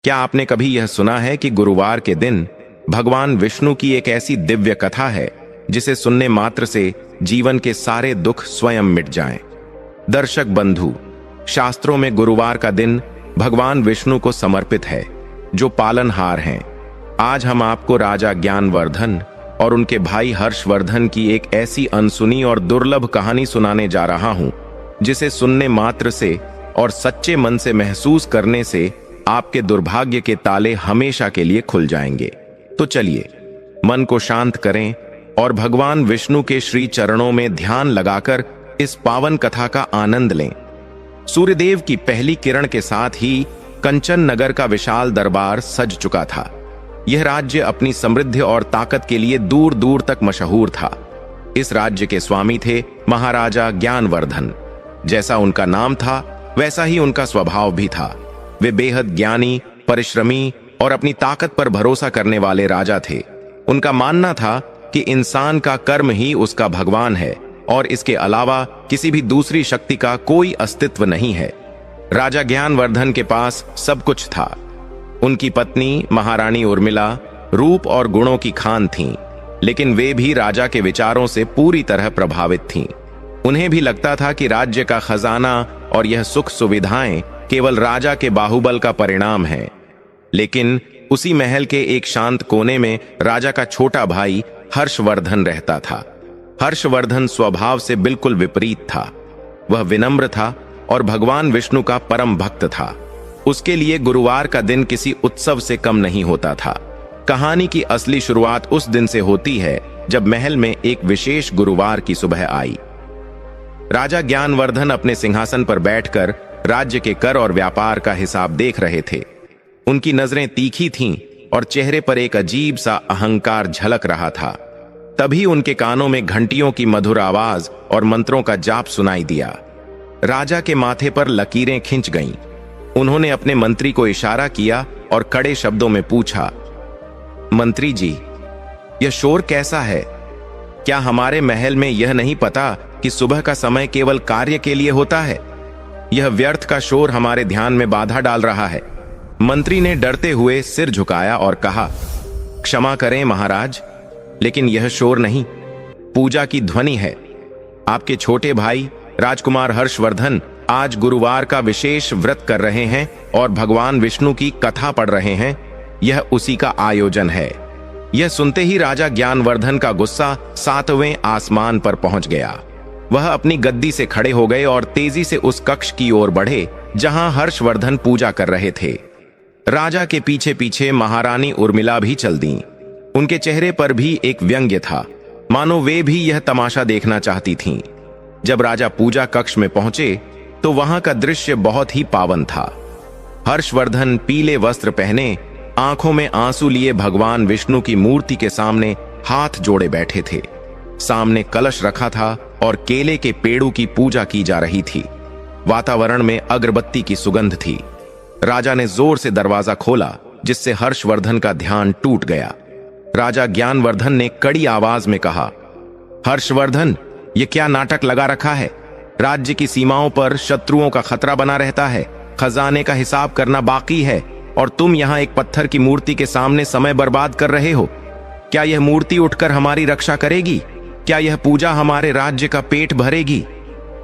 क्या आपने कभी यह सुना है कि गुरुवार के दिन भगवान विष्णु की एक ऐसी दिव्य कथा है जिसे सुनने मात्र से जीवन के सारे दुख स्वयं मिट जाएं? दर्शक बंधु, शास्त्रों में गुरुवार का दिन भगवान विष्णु को समर्पित है, जो पालनहार हैं। आज हम आपको राजा ज्ञानवर्धन और उनके भाई हर्षवर्धन की एक ऐसी अनसुनी और दुर्लभ कहानी सुनाने जा रहा हूं, जिसे सुनने मात्र से और सच्चे मन से महसूस करने से आपके दुर्भाग्य के ताले हमेशा के लिए खुल जाएंगे। तो चलिए, मन को शांत करें और भगवान विष्णु के श्री चरणों में ध्यान लगाकर इस पावन कथा का आनंद लें। सूर्यदेव की पहली किरण के साथ ही कंचन नगर का विशाल दरबार सज चुका था। यह राज्य अपनी समृद्धि और ताकत के लिए दूर दूर तक मशहूर था। इस राज्य के स्वामी थे महाराजा ज्ञानवर्धन। जैसा उनका नाम था वैसा ही उनका स्वभाव भी था। वे बेहद ज्ञानी, परिश्रमी और अपनी ताकत पर भरोसा करने वाले राजा थे। उनका मानना था कि इंसान का कर्म ही उसका भगवान है और इसके अलावा किसी भी दूसरी शक्ति का कोई अस्तित्व नहीं है। राजा ज्ञानवर्धन के पास सब कुछ था। उनकी पत्नी महारानी उर्मिला रूप और गुणों की खान थीं, लेकिन वे भी राजा के विचारों से पूरी तरह प्रभावित थीं। उन्हें भी लगता था कि राज्य का खजाना और यह सुख सुविधाएं केवल राजा के बाहुबल का परिणाम है। लेकिन उसी महल के एक शांत कोने में राजा का छोटा भाई हर्षवर्धन रहता था। हर्षवर्धन स्वभाव से बिल्कुल विपरीत था। वह विनम्र था और भगवान विष्णु का परम भक्त था। उसके लिए गुरुवार का दिन किसी उत्सव से कम नहीं होता था। कहानी की असली शुरुआत उस दिन से होती है जब महल में एक विशेष गुरुवार की सुबह आई। राजा ज्ञानवर्धन अपने सिंहासन पर बैठकर राज्य के कर और व्यापार का हिसाब देख रहे थे। उनकी नजरें तीखी थीं और चेहरे पर एक अजीब सा अहंकार झलक रहा था। तभी उनके कानों में घंटियों की मधुर आवाज और मंत्रों का जाप सुनाई दिया। राजा के माथे पर लकीरें खिंच गईं। उन्होंने अपने मंत्री को इशारा किया और कड़े शब्दों में पूछा, मंत्री जी, यह शोर कैसा है? क्या हमारे महल में यह नहीं पता कि सुबह का समय केवल कार्य के लिए होता है? यह व्यर्थ का शोर हमारे ध्यान में बाधा डाल रहा है। मंत्री ने डरते हुए सिर झुकाया और कहा, क्षमा करें महाराज, लेकिन यह शोर नहीं, पूजा की ध्वनि है। आपके छोटे भाई राजकुमार हर्षवर्धन आज गुरुवार का विशेष व्रत कर रहे हैं और भगवान विष्णु की कथा पढ़ रहे हैं। यह उसी का आयोजन है। यह सुनते ही राजा ज्ञानवर्धन का गुस्सा 7वें आसमान पर पहुंच गया। वह अपनी गद्दी से खड़े हो गए और तेजी से उस कक्ष की ओर बढ़े जहां हर्षवर्धन पूजा कर रहे थे। राजा के पीछे पीछे महारानी उर्मिला भी चल दी। उनके चेहरे पर भी एक व्यंग्य था, मानो वे भी यह तमाशा देखना चाहती थीं। जब राजा पूजा कक्ष में पहुंचे तो वहां का दृश्य बहुत ही पावन था। हर्षवर्धन पीले वस्त्र पहने, आंखों में आंसू लिए भगवान विष्णु की मूर्ति के सामने हाथ जोड़े बैठे थे। सामने कलश रखा था और केले के पेड़ों की पूजा की जा रही थी। वातावरण में अगरबत्ती की सुगंध थी। राजा ने जोर से दरवाजा खोला, जिससे हर्षवर्धन का ध्यान टूट गया। राजा ज्ञानवर्धन ने कड़ी आवाज में कहा, हर्षवर्धन, यह क्या नाटक लगा रखा है? राज्य की सीमाओं पर शत्रुओं का खतरा बना रहता है। खजाने का हिसाब करना बाकी है और तुम यहां एक पत्थर की मूर्ति के सामने समय बर्बाद कर रहे हो। क्या यह मूर्ति उठकर हमारी रक्षा करेगी? क्या यह पूजा हमारे राज्य का पेट भरेगी?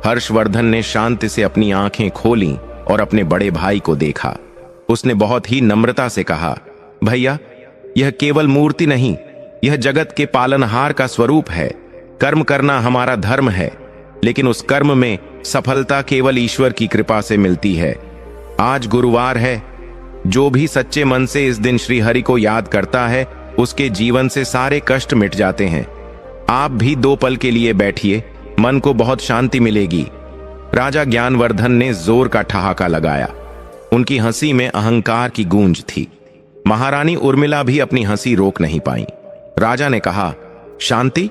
हर्षवर्धन ने शांति से अपनी आंखें खोलीं और अपने बड़े भाई को देखा। उसने बहुत ही नम्रता से कहा, भैया, यह केवल मूर्ति नहीं, यह जगत के पालनहार का स्वरूप है। कर्म करना हमारा धर्म है, लेकिन उस कर्म में सफलता केवल ईश्वर की कृपा से मिलती है। आज गुरुवार है। जो भी सच्चे मन से इस दिन श्री हरि को याद करता है, उसके जीवन से सारे कष्ट मिट जाते हैं। आप भी 2 पल के लिए बैठिए, मन को बहुत शांति मिलेगी। राजा ज्ञानवर्धन ने जोर का ठहाका लगाया। उनकी हंसी में अहंकार की गूंज थी। महारानी उर्मिला भी अपनी हंसी रोक नहीं पाई। राजा ने कहा, शांति?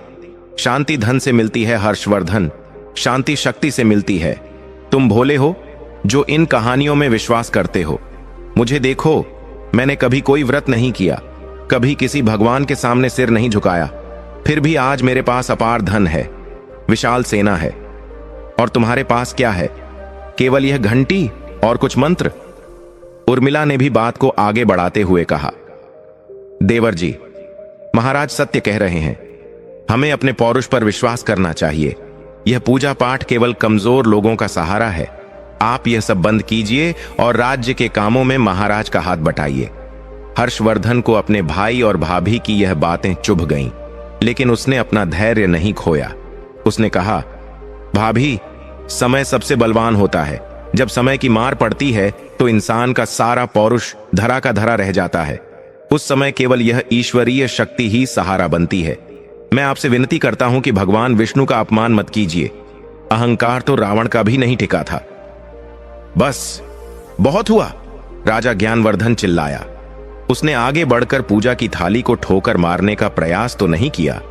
शांति धन से मिलती है हर्षवर्धन, शांति शक्ति से मिलती है। तुम भोले हो जो इन कहानियों में विश्वास करते हो। मुझे देखो, मैंने कभी कोई व्रत नहीं किया, कभी किसी भगवान के सामने सिर नहीं झुकाया, फिर भी आज मेरे पास अपार धन है, विशाल सेना है। और तुम्हारे पास क्या है? केवल यह घंटी और कुछ मंत्र। उर्मिला ने भी बात को आगे बढ़ाते हुए कहा, देवर जी, महाराज सत्य कह रहे हैं। हमें अपने पौरुष पर विश्वास करना चाहिए। यह पूजा पाठ केवल कमजोर लोगों का सहारा है। आप यह सब बंद कीजिए और राज्य के कामों में महाराज का हाथ बटाइए। हर्षवर्धन को अपने भाई और भाभी की यह बातें चुभ गईं, लेकिन उसने अपना धैर्य नहीं खोया। उसने कहा, भाभी, समय सबसे बलवान होता है। जब समय की मार पड़ती है तो इंसान का सारा पौरुष धरा का धरा रह जाता है। उस समय केवल यह ईश्वरीय शक्ति ही सहारा बनती है। मैं आपसे विनती करता हूं कि भगवान विष्णु का अपमान मत कीजिए। अहंकार तो रावण का भी नहीं टिका था। बस, बहुत हुआ, राजा ज्ञानवर्धन चिल्लाया। उसने आगे बढ़कर पूजा की थाली को ठोकर मारने का प्रयास तो नहीं किया,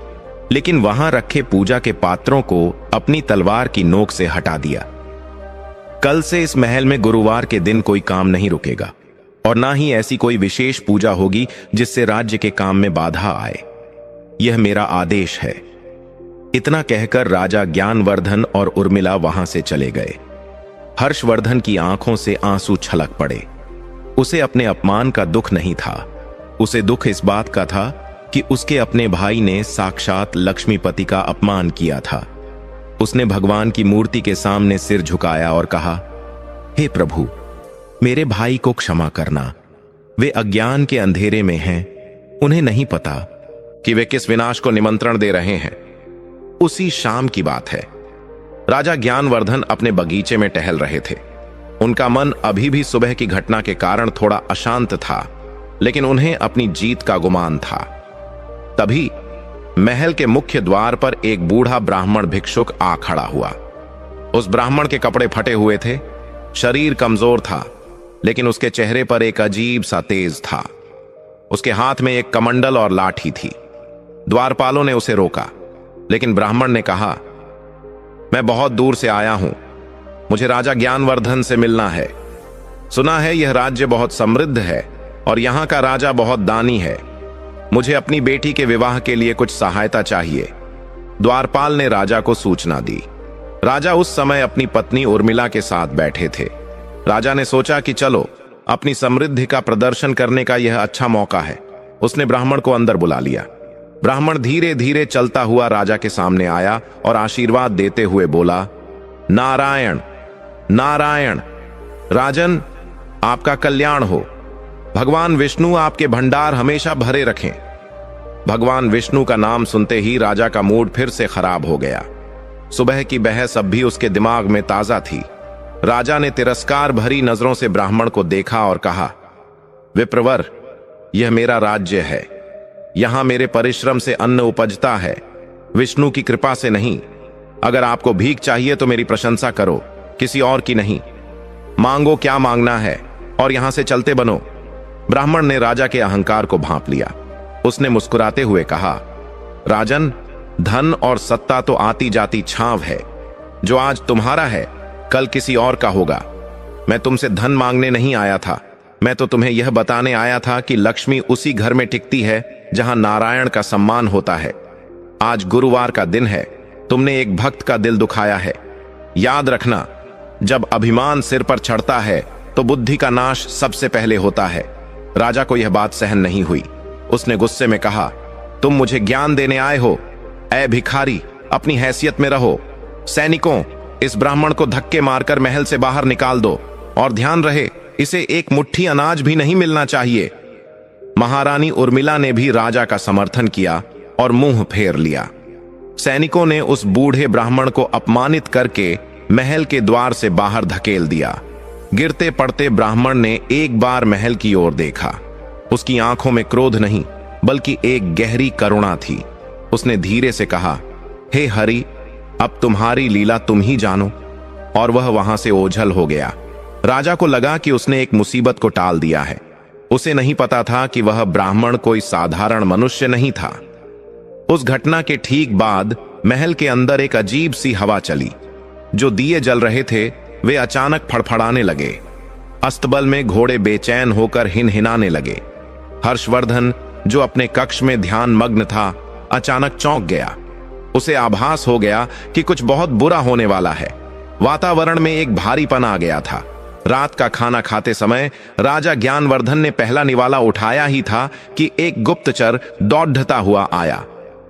लेकिन वहां रखे पूजा के पात्रों को अपनी तलवार की नोक से हटा दिया। कल से इस महल में गुरुवार के दिन कोई काम नहीं रुकेगा और ना ही ऐसी कोई विशेष पूजा होगी जिससे राज्य के काम में बाधा आए। यह मेरा आदेश है। इतना कहकर राजा ज्ञानवर्धन और उर्मिला वहां से चले गए। हर्षवर्धन की आंखों से आंसू छलक पड़े। उसे अपने अपमान का दुख नहीं था, उसे दुख इस बात का था कि उसके अपने भाई ने साक्षात लक्ष्मीपति का अपमान किया था। उसने भगवान की मूर्ति के सामने सिर झुकाया और कहा, हे प्रभु, मेरे भाई को क्षमा करना। वे अज्ञान के अंधेरे में हैं। उन्हें नहीं पता कि वे किस विनाश को निमंत्रण दे रहे हैं। उसी शाम की बात है। राजा ज्ञानवर्धन अपने बगीचे में टहल रहे थे। उनका मन अभी भी सुबह की घटना के कारण थोड़ा अशांत था, लेकिन उन्हें अपनी जीत का गुमान था। तभी महल के मुख्य द्वार पर एक बूढ़ा ब्राह्मण भिक्षुक आ खड़ा हुआ। उस ब्राह्मण के कपड़े फटे हुए थे, शरीर कमजोर था, लेकिन उसके चेहरे पर एक अजीब सा तेज था। उसके हाथ में एक कमंडल और लाठी थी। द्वारपालों ने उसे रोका, लेकिन ब्राह्मण ने कहा, मैं बहुत दूर से आया हूं, मुझे राजा ज्ञानवर्धन से मिलना है। सुना है यह राज्य बहुत समृद्ध है और यहां का राजा बहुत दानी है। मुझे अपनी बेटी के विवाह के लिए कुछ सहायता चाहिए। द्वारपाल ने राजा को सूचना दी। राजा उस समय अपनी पत्नी उर्मिला के साथ बैठे थे। राजा ने सोचा कि चलो, अपनी समृद्धि का प्रदर्शन करने का यह अच्छा मौका है। उसने ब्राह्मण को अंदर बुला लिया। ब्राह्मण धीरे धीरे चलता हुआ राजा के सामने आया और आशीर्वाद देते हुए बोला, नारायण नारायण, राजन, आपका कल्याण हो। भगवान विष्णु आपके भंडार हमेशा भरे रखें। भगवान विष्णु का नाम सुनते ही राजा का मूड फिर से खराब हो गया। सुबह की बहस अब भी उसके दिमाग में ताजा थी। राजा ने तिरस्कार भरी नजरों से ब्राह्मण को देखा और कहा, विप्रवर, यह मेरा राज्य है। यहां मेरे परिश्रम से अन्न उपजता है, विष्णु की कृपा से नहीं। अगर आपको भीख चाहिए तो मेरी प्रशंसा करो, किसी और की नहीं। मांगो क्या मांगना है और यहां से चलते बनो। ब्राह्मण ने राजा के अहंकार को भांप लिया। उसने मुस्कुराते हुए कहा, राजन, धन और सत्ता तो आती जाती छांव है। जो आज तुम्हारा है कल किसी और का होगा। मैं तुमसे धन मांगने नहीं आया था, मैं तो तुम्हें यह बताने आया था कि लक्ष्मी उसी घर में टिकती है जहां नारायण का सम्मान होता है। आज गुरुवार का दिन है, तुमने एक भक्त का दिल दुखाया है। याद रखना, जब अभिमान सिर पर चढ़ता है तो बुद्धि का नाश सबसे पहले होता है। राजा को यह बात सहन नहीं हुई। उसने गुस्से में कहा, तुम मुझे ज्ञान देने आए हो? ऐ भिखारी, अपनी हैसियत में रहो। सैनिकों, इस ब्राह्मण को धक्के मारकर महल से बाहर निकाल दो और ध्यान रहे, इसे एक मुट्ठी अनाज भी नहीं मिलना चाहिए। महारानी उर्मिला ने भी राजा का समर्थन किया और मुंह फेर लिया। सैनिकों ने उस बूढ़े ब्राह्मण को अपमानित करके महल के द्वार से बाहर धकेल दिया। गिरते पड़ते ब्राह्मण ने एक बार महल की ओर देखा। उसकी आंखों में क्रोध नहीं बल्कि एक गहरी करुणा थी। उसने धीरे से कहा, हे हरि, अब तुम्हारी लीला तुम ही जानो। और वह वहां से ओझल हो गया। राजा को लगा कि उसने एक मुसीबत को टाल दिया है। उसे नहीं पता था कि वह ब्राह्मण कोई साधारण मनुष्य नहीं था। उस घटना के ठीक बाद महल के अंदर एक अजीब सी हवा चली। जो दिए जल रहे थे वे अचानक फड़फड़ाने लगे। अस्तबल में घोड़े बेचैन होकर हिनहिनाने लगे। हर्षवर्धन, जो अपने कक्ष में ध्यान मग्न था, अचानक चौंक गया। उसे आभास हो गया कि कुछ बहुत बुरा होने वाला है। वातावरण में एक भारीपन आ गया था। रात का खाना खाते समय राजा ज्ञानवर्धन ने पहला निवाला उठाया ही था कि एक गुप्तचर दौड़ता हुआ आया।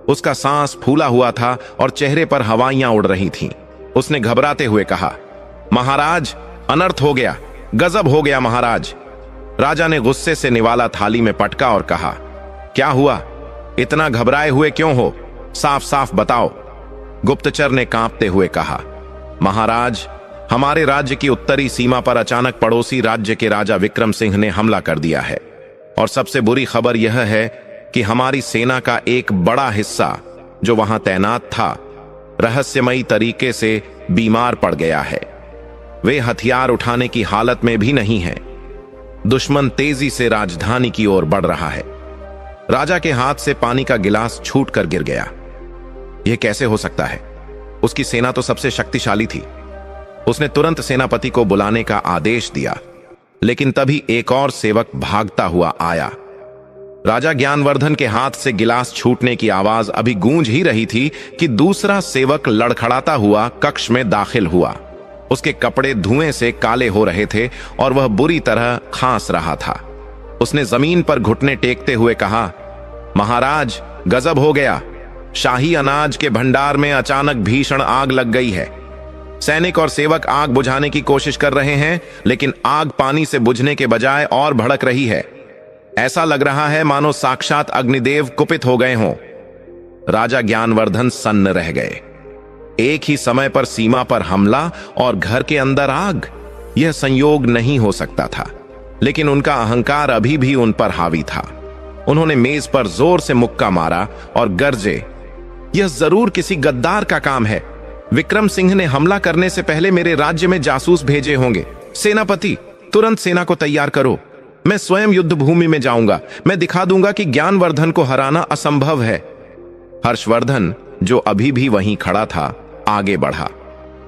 उसका सांस फूला हुआ था और चेहरे पर हवाइयां उड़ रही थीं। उसने घबराते हुए कहा, महाराज, अनर्थ हो गया, गजब हो गया महाराज। राजा ने गुस्से से निवाला थाली में पटका और कहा, क्या हुआ? इतना घबराए हुए क्यों हो? साफ साफ बताओ। गुप्तचर ने कांपते हुए कहा, महाराज, हमारे राज्य की उत्तरी सीमा पर अचानक पड़ोसी राज्य के राजा विक्रम सिंह ने हमला कर दिया है, और सबसे बुरी खबर यह है कि हमारी सेना का एक बड़ा हिस्सा जो वहां तैनात था, रहस्यमयी तरीके से बीमार पड़ गया है। वे हथियार उठाने की हालत में भी नहीं है। दुश्मन तेजी से राजधानी की ओर बढ़ रहा है। राजा के हाथ से पानी का गिलास छूटकर गिर गया। यह कैसे हो सकता है? उसकी सेना तो सबसे शक्तिशाली थी। उसने तुरंत सेनापति को बुलाने का आदेश दिया, लेकिन तभी एक और सेवक भागता हुआ आया। राजा ज्ञानवर्धन के हाथ से गिलास छूटने की आवाज अभी गूंज ही रही थी कि दूसरा सेवक लड़खड़ाता हुआ कक्ष में दाखिल हुआ। उसके कपड़े धुएं से काले हो रहे थे और वह बुरी तरह खांस रहा था। उसने जमीन पर घुटने टेकते हुए कहा, महाराज, गजब हो गया। शाही अनाज के भंडार में अचानक भीषण आग लग गई है। सैनिक और सेवक आग बुझाने की कोशिश कर रहे हैं, लेकिन आग पानी से बुझने के बजाय और भड़क रही है। ऐसा लग रहा है मानो साक्षात अग्निदेव कुपित हो गए हों। राजा ज्ञानवर्धन सन्न रह गए। एक ही समय पर सीमा पर हमला और घर के अंदर आग, यह संयोग नहीं हो सकता था। लेकिन उनका अहंकार अभी भी उन पर हावी था। उन्होंने मेज पर जोर से मुक्का मारा और गरजे, यह जरूर किसी गद्दार का काम है। विक्रम सिंह ने हमला करने से पहले मेरे राज्य में जासूस भेजे होंगे। सेनापति, तुरंत सेना को तैयार करो। मैं स्वयं युद्ध भूमि में जाऊंगा। मैं दिखा दूंगा कि ज्ञानवर्धन को हराना असंभव है। हर्षवर्धन, जो अभी भी वहीं खड़ा था, आगे बढ़ा।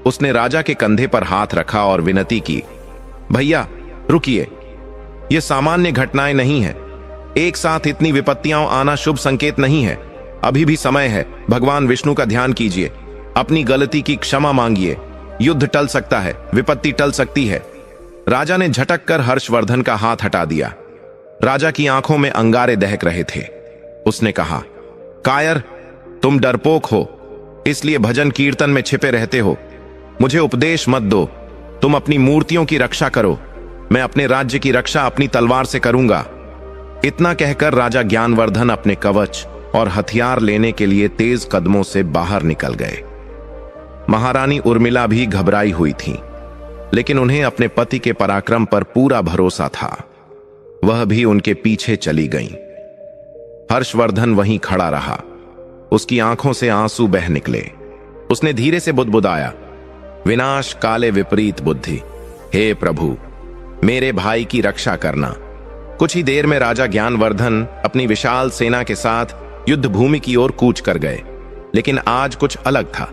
उसने राजा के कंधे पर हाथ रखा और विनती की, भैया रुकिए, यह सामान्य घटनाएं नहीं है। एक साथ इतनी विपत्तियां आना शुभ संकेत नहीं है। अभी भी समय है। भगवान विष्णु का ध्यान कीजिए, अपनी गलती की क्षमा मांगिए। युद्ध टल सकता है, विपत्ति टल सकती है। राजा ने झटक कर हर्षवर्धन का हाथ हटा दिया। राजा की आंखों में अंगारे दहक रहे थे। उसने कहा, कायर, तुम डरपोक हो, इसलिए भजन कीर्तन में छिपे रहते हो। मुझे उपदेश मत दो। तुम अपनी मूर्तियों की रक्षा करो। मैं अपने राज्य की रक्षा अपनी तलवार से करूंगा। इतना कहकर राजा ज्ञानवर्धन अपने कवच और हथियार लेने के लिए तेज कदमों से बाहर निकल गए। महारानी उर्मिला भी घबराई हुई थीं, लेकिन उन्हें अपने पति के पराक्रम पर पूरा भरोसा था। वह भी उनके पीछे चली गईं। हर्षवर्धन वहीं खड़ा रहा। उसकी आंखों से आंसू बह निकले। उसने धीरे से बुदबुदाया, विनाश काले विपरीत बुद्धि। हे प्रभु, मेरे भाई की रक्षा करना। कुछ ही देर में राजा ज्ञानवर्धन अपनी विशाल सेना के साथ युद्ध भूमि की ओर कूच कर गए। लेकिन आज कुछ अलग था।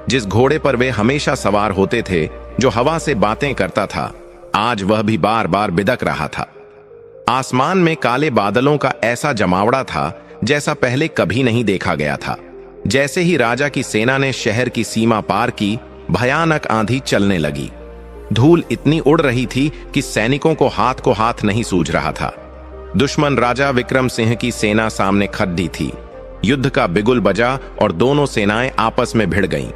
जिस घोड़े पर वे हमेशा सवार होते थे, जो हवा से बातें करता था, आज वह भी बार बार बिदक रहा था। आसमान में काले बादलों का ऐसा जमावड़ा था जैसा पहले कभी नहीं देखा गया था। जैसे ही राजा की सेना ने शहर की सीमा पार की, भयानक आंधी चलने लगी। धूल इतनी उड़ रही थी कि सैनिकों को हाथ नहीं सूझ रहा था। दुश्मन राजा विक्रम सिंह की सेना सामने खड़ी थी। युद्ध का बिगुल बजा और दोनों सेनाएं आपस में भिड़ गईं।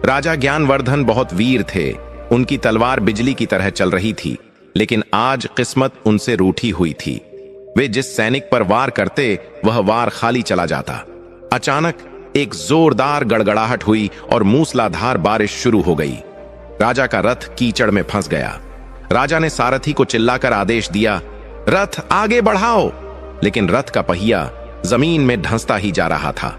राजा ज्ञानवर्धन बहुत वीर थे। उनकी तलवार बिजली की तरह चल रही थी, लेकिन आज किस्मत उनसे रूठी हुई थी। वे जिस सैनिक पर वार करते, वह वार खाली चला जाता। अचानक एक जोरदार गड़गड़ाहट हुई और मूसलाधार बारिश शुरू हो गई। राजा का रथ कीचड़ में फंस गया। राजा ने सारथी को चिल्लाकर आदेश दिया, रथ आगे बढ़ाओ। लेकिन रथ का पहिया जमीन में धंसता ही जा रहा था।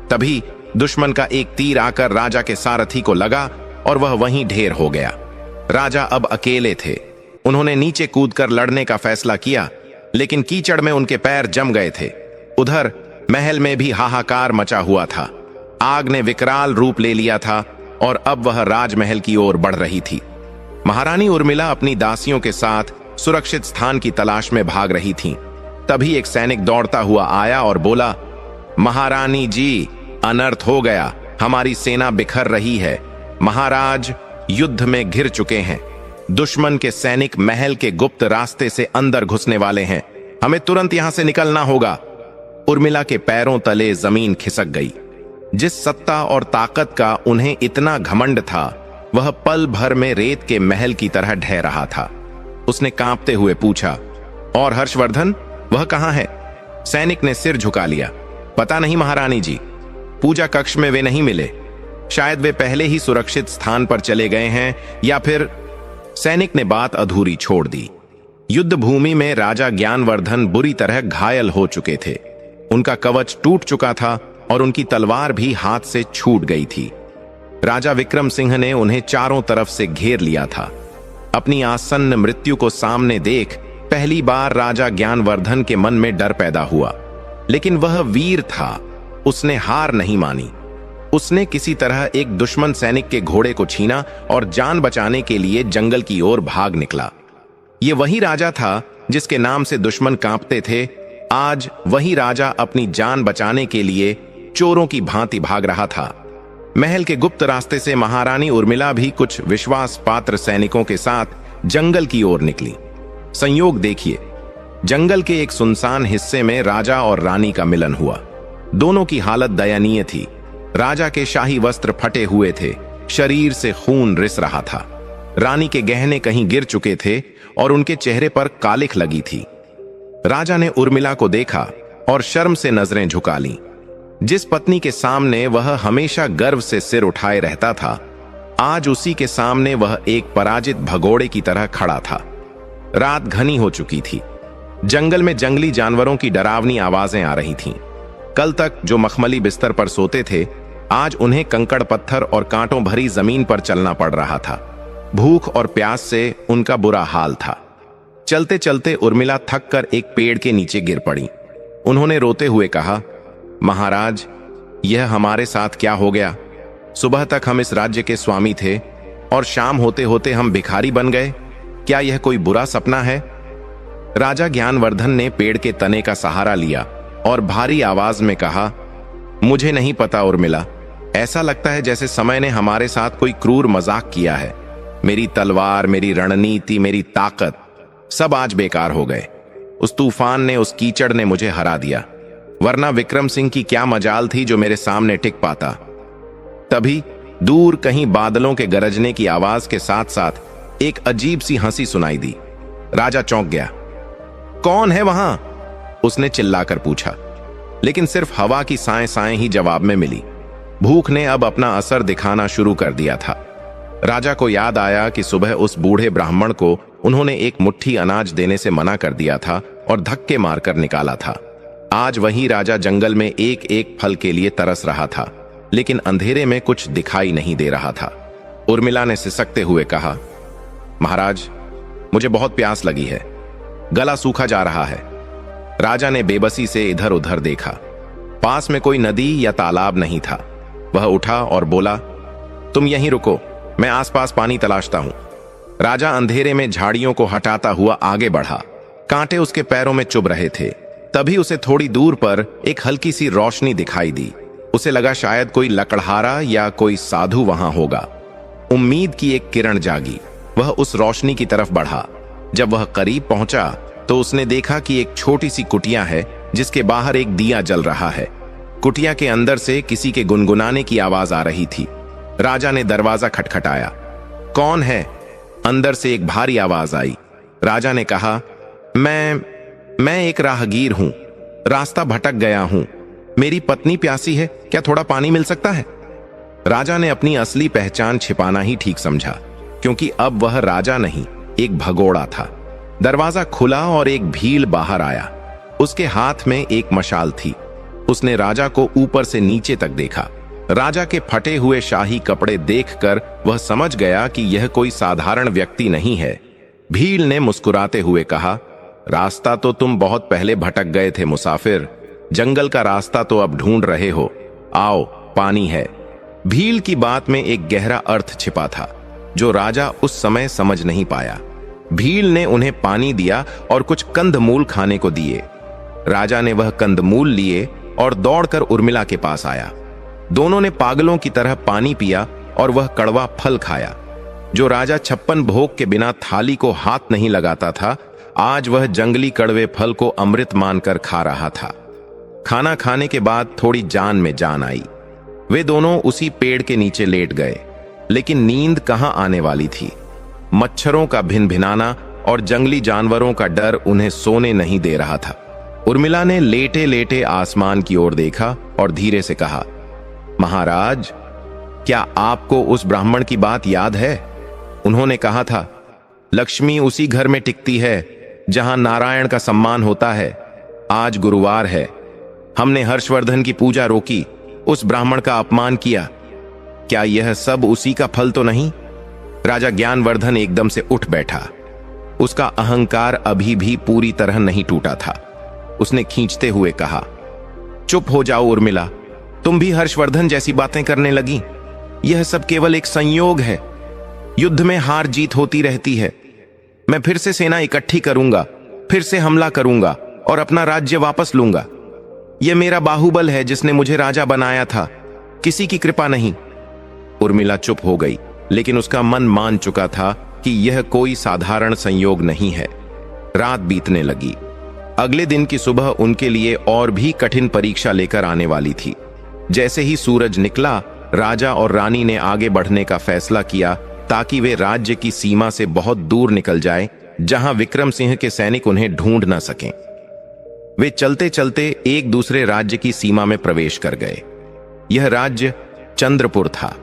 तभी दुश्मन का एक तीर आकर राजा के सारथी को लगा और वह वहीं ढेर हो गया। राजा अब अकेले थे। उन्होंने नीचे कूदकर लड़ने का फैसला किया, लेकिन कीचड़ में उनके पैर जम गए थे। उधर महल में भी हाहाकार मचा हुआ था। आग ने विकराल रूप ले लिया था और अब वह राजमहल की ओर बढ़ रही थी। महारानी उर्मिला अपनी दासियों के साथ सुरक्षित स्थान की तलाश में भाग रही थीं। तभी एक सैनिक दौड़ता हुआ आया और बोला, महारानी जी, अनर्थ हो गया। हमारी सेना बिखर रही है। महाराज युद्ध में घिर चुके हैं। दुश्मन के सैनिक महल के गुप्त रास्ते से अंदर घुसने वाले हैं। हमें तुरंत यहां से निकलना होगा। उर्मिला के पैरों तले जमीन खिसक गई। जिस सत्ता और ताकत का उन्हें इतना घमंड था, वह पल भर में रेत के महल की तरह ढह रहा था। उसने कांपते हुए पूछा, और हर्षवर्धन, वह कहां है? सैनिक ने सिर झुका लिया। पता नहीं महारानी जी, पूजा कक्ष में वे नहीं मिले। शायद वे पहले ही सुरक्षित स्थान पर चले गए हैं, या फिर। सैनिक ने बात अधूरी छोड़ दी। युद्ध भूमि में राजा ज्ञानवर्धन बुरी तरह घायल हो चुके थे। उनका कवच टूट चुका था और उनकी तलवार भी हाथ से छूट गई थी। राजा विक्रम सिंह ने उन्हें चारों तरफ से घेर लिया था। अपनी आसन्न मृत्यु को सामने देख पहली बार राजा ज्ञानवर्धन के मन में डर पैदा हुआ। लेकिन वह वीर था, उसने हार नहीं मानी। उसने किसी तरह एक दुश्मन सैनिक के घोड़े को छीना और जान बचाने के लिए जंगल की ओर भाग निकला। ये वही राजा था जिसके नाम से दुश्मन कांपते थे। आज वही राजा अपनी जान बचाने के लिए चोरों की भांति भाग रहा था। महल के गुप्त रास्ते से महारानी उर्मिला भी कुछ विश्वास पात्र सैनिकों के साथ जंगल की ओर निकली। संयोग देखिए, जंगल के एक सुनसान हिस्से में राजा और रानी का मिलन हुआ। दोनों की हालत दयनीय थी। राजा के शाही वस्त्र फटे हुए थे, शरीर से खून रिस रहा था। रानी के गहने कहीं गिर चुके थे और उनके चेहरे पर कालिख लगी थी। राजा ने उर्मिला को देखा और शर्म से नजरें झुका लीं। जिस पत्नी के सामने वह हमेशा गर्व से सिर उठाए रहता था, आज उसी के सामने वह एक पराजित भगोड़े की तरह खड़ा था। रात घनी हो चुकी थी। जंगल में जंगली जानवरों की डरावनी आवाजें आ रही थीं। कल तक जो मखमली बिस्तर पर सोते थे, आज उन्हें कंकड़ पत्थर और कांटों भरी जमीन पर चलना पड़ रहा था। भूख और प्यास से उनका बुरा हाल था। चलते चलते उर्मिला थक कर एक पेड़ के नीचे गिर पड़ी। उन्होंने रोते हुए कहा, महाराज, यह हमारे साथ क्या हो गया? सुबह तक हम इस राज्य के स्वामी थे और शाम होते होते हम भिखारी बन गए। क्या यह कोई बुरा सपना है? राजा ज्ञानवर्धन ने पेड़ के तने का सहारा लिया और भारी आवाज में कहा, मुझे नहीं पता उर्मिला, ऐसा लगता है जैसे समय ने हमारे साथ कोई क्रूर मजाक किया है। मेरी तलवार, मेरी रणनीति, मेरी ताकत, सब आज बेकार हो गए। उस तूफान ने, उस कीचड़ ने मुझे हरा दिया, वरना विक्रम सिंह की क्या मजाल थी जो मेरे सामने टिक पाता। तभी दूर कहीं बादलों के गरजने की आवाज के साथ साथ एक अजीब सी हंसी सुनाई दी। राजा चौंक गया। कौन है वहां? उसने चिल्लाकर पूछा, लेकिन सिर्फ हवा की साएं साएं ही जवाब में मिली। भूख ने अब अपना असर दिखाना शुरू कर दिया था। राजा को याद आया कि सुबह उस बूढ़े ब्राह्मण को उन्होंने एक मुट्ठी अनाज देने से मना कर दिया था और धक्के मारकर निकाला था। आज वही राजा जंगल में एक एक फल के लिए तरस रहा था, लेकिन अंधेरे में कुछ दिखाई नहीं दे रहा था। उर्मिला ने सिसकते हुए कहा, महाराज, मुझे बहुत प्यास लगी है, गला सूखा जा रहा है। राजा ने बेबसी से इधर उधर देखा। पास में कोई नदी या तालाब नहीं था। वह उठा और बोला, तुम यहीं रुको, मैं आसपास पानी तलाशता हूं। राजा अंधेरे में झाड़ियों को हटाता हुआ आगे बढ़ा। कांटे उसके पैरों में चुभ रहे थे। तभी उसे थोड़ी दूर पर एक हल्की सी रोशनी दिखाई दी। उसे लगा शायद कोई लकड़हारा या कोई साधु वहां होगा। उम्मीद की एक किरण जागी। वह उस रोशनी की तरफ बढ़ा। जब वह करीब पहुंचा तो उसने देखा कि एक छोटी सी कुटिया है जिसके बाहर एक दिया जल रहा है। कुटिया के अंदर से किसी के गुनगुनाने की आवाज आ रही थी। राजा ने दरवाजा खटखटाया। कौन है? अंदर से एक भारी आवाज आई। राजा ने कहा, मैं एक राहगीर हूं, रास्ता भटक गया हूं। मेरी पत्नी प्यासी है, क्या थोड़ा पानी मिल सकता है? राजा ने अपनी असली पहचान छिपाना ही ठीक समझा, क्योंकि अब वह राजा नहीं, एक भगोड़ा था। दरवाजा खुला और एक भील बाहर आया। उसके हाथ में एक मशाल थी। उसने राजा को ऊपर से नीचे तक देखा। राजा के फटे हुए शाही कपड़े देखकर वह समझ गया कि यह कोई साधारण व्यक्ति नहीं है। भील ने मुस्कुराते हुए कहा, रास्ता तो तुम बहुत पहले भटक गए थे मुसाफिर, जंगल का रास्ता तो अब ढूंढ रहे हो। आओ, पानी है। भील की बात में एक गहरा अर्थ छिपा था जो राजा उस समय समझ नहीं पाया। भील ने उन्हें पानी दिया और कुछ कंदमूल खाने को दिए। राजा ने वह कंदमूल लिए और दौड़कर उर्मिला के पास आया। दोनों ने पागलों की तरह पानी पिया और वह कड़वा फल खाया। जो राजा 56 भोग के बिना थाली को हाथ नहीं लगाता था, आज वह जंगली कड़वे फल को अमृत मानकर खा रहा था। खाना खाने के बाद थोड़ी जान में जान आई। वे दोनों उसी पेड़ के नीचे लेट गए, लेकिन नींद कहां आने वाली थी। मच्छरों का भिनभिनाना और जंगली जानवरों का डर उन्हें सोने नहीं दे रहा था। उर्मिला ने लेटे लेटे आसमान की ओर देखा और धीरे से कहा, महाराज, क्या आपको उस ब्राह्मण की बात याद है? उन्होंने कहा था, लक्ष्मी उसी घर में टिकती है जहां नारायण का सम्मान होता है। आज गुरुवार है, हमने हर्षवर्धन की पूजा रोकी, उस ब्राह्मण का अपमान किया। क्या यह सब उसी का फल तो नहीं? राजा ज्ञानवर्धन एकदम से उठ बैठा। उसका अहंकार अभी भी पूरी तरह नहीं टूटा था। उसने खींचते हुए कहा, चुप हो जाओ उर्मिला, तुम भी हर्षवर्धन जैसी बातें करने लगी। यह सब केवल एक संयोग है। युद्ध में हार जीत होती रहती है। मैं फिर से सेना इकट्ठी करूंगा, फिर से हमला करूंगा और अपना राज्य वापस लूंगा। यह मेरा बाहुबल है जिसने मुझे राजा बनाया था, किसी की कृपा नहीं। उर्मिला चुप हो गई, लेकिन उसका मन मान चुका था कि यह कोई साधारण संयोग नहीं है। रात बीतने लगी। अगले दिन की सुबह उनके लिए और भी कठिन परीक्षा लेकर आने वाली थी। जैसे ही सूरज निकला, राजा और रानी ने आगे बढ़ने का फैसला किया ताकि वे राज्य की सीमा से बहुत दूर निकल जाएं, जहां विक्रम सिंह के सैनिक उन्हें ढूंढ न सकें। वे चलते चलते एक दूसरे राज्य की सीमा में प्रवेश कर गए। यह राज्य चंद्रपुर था।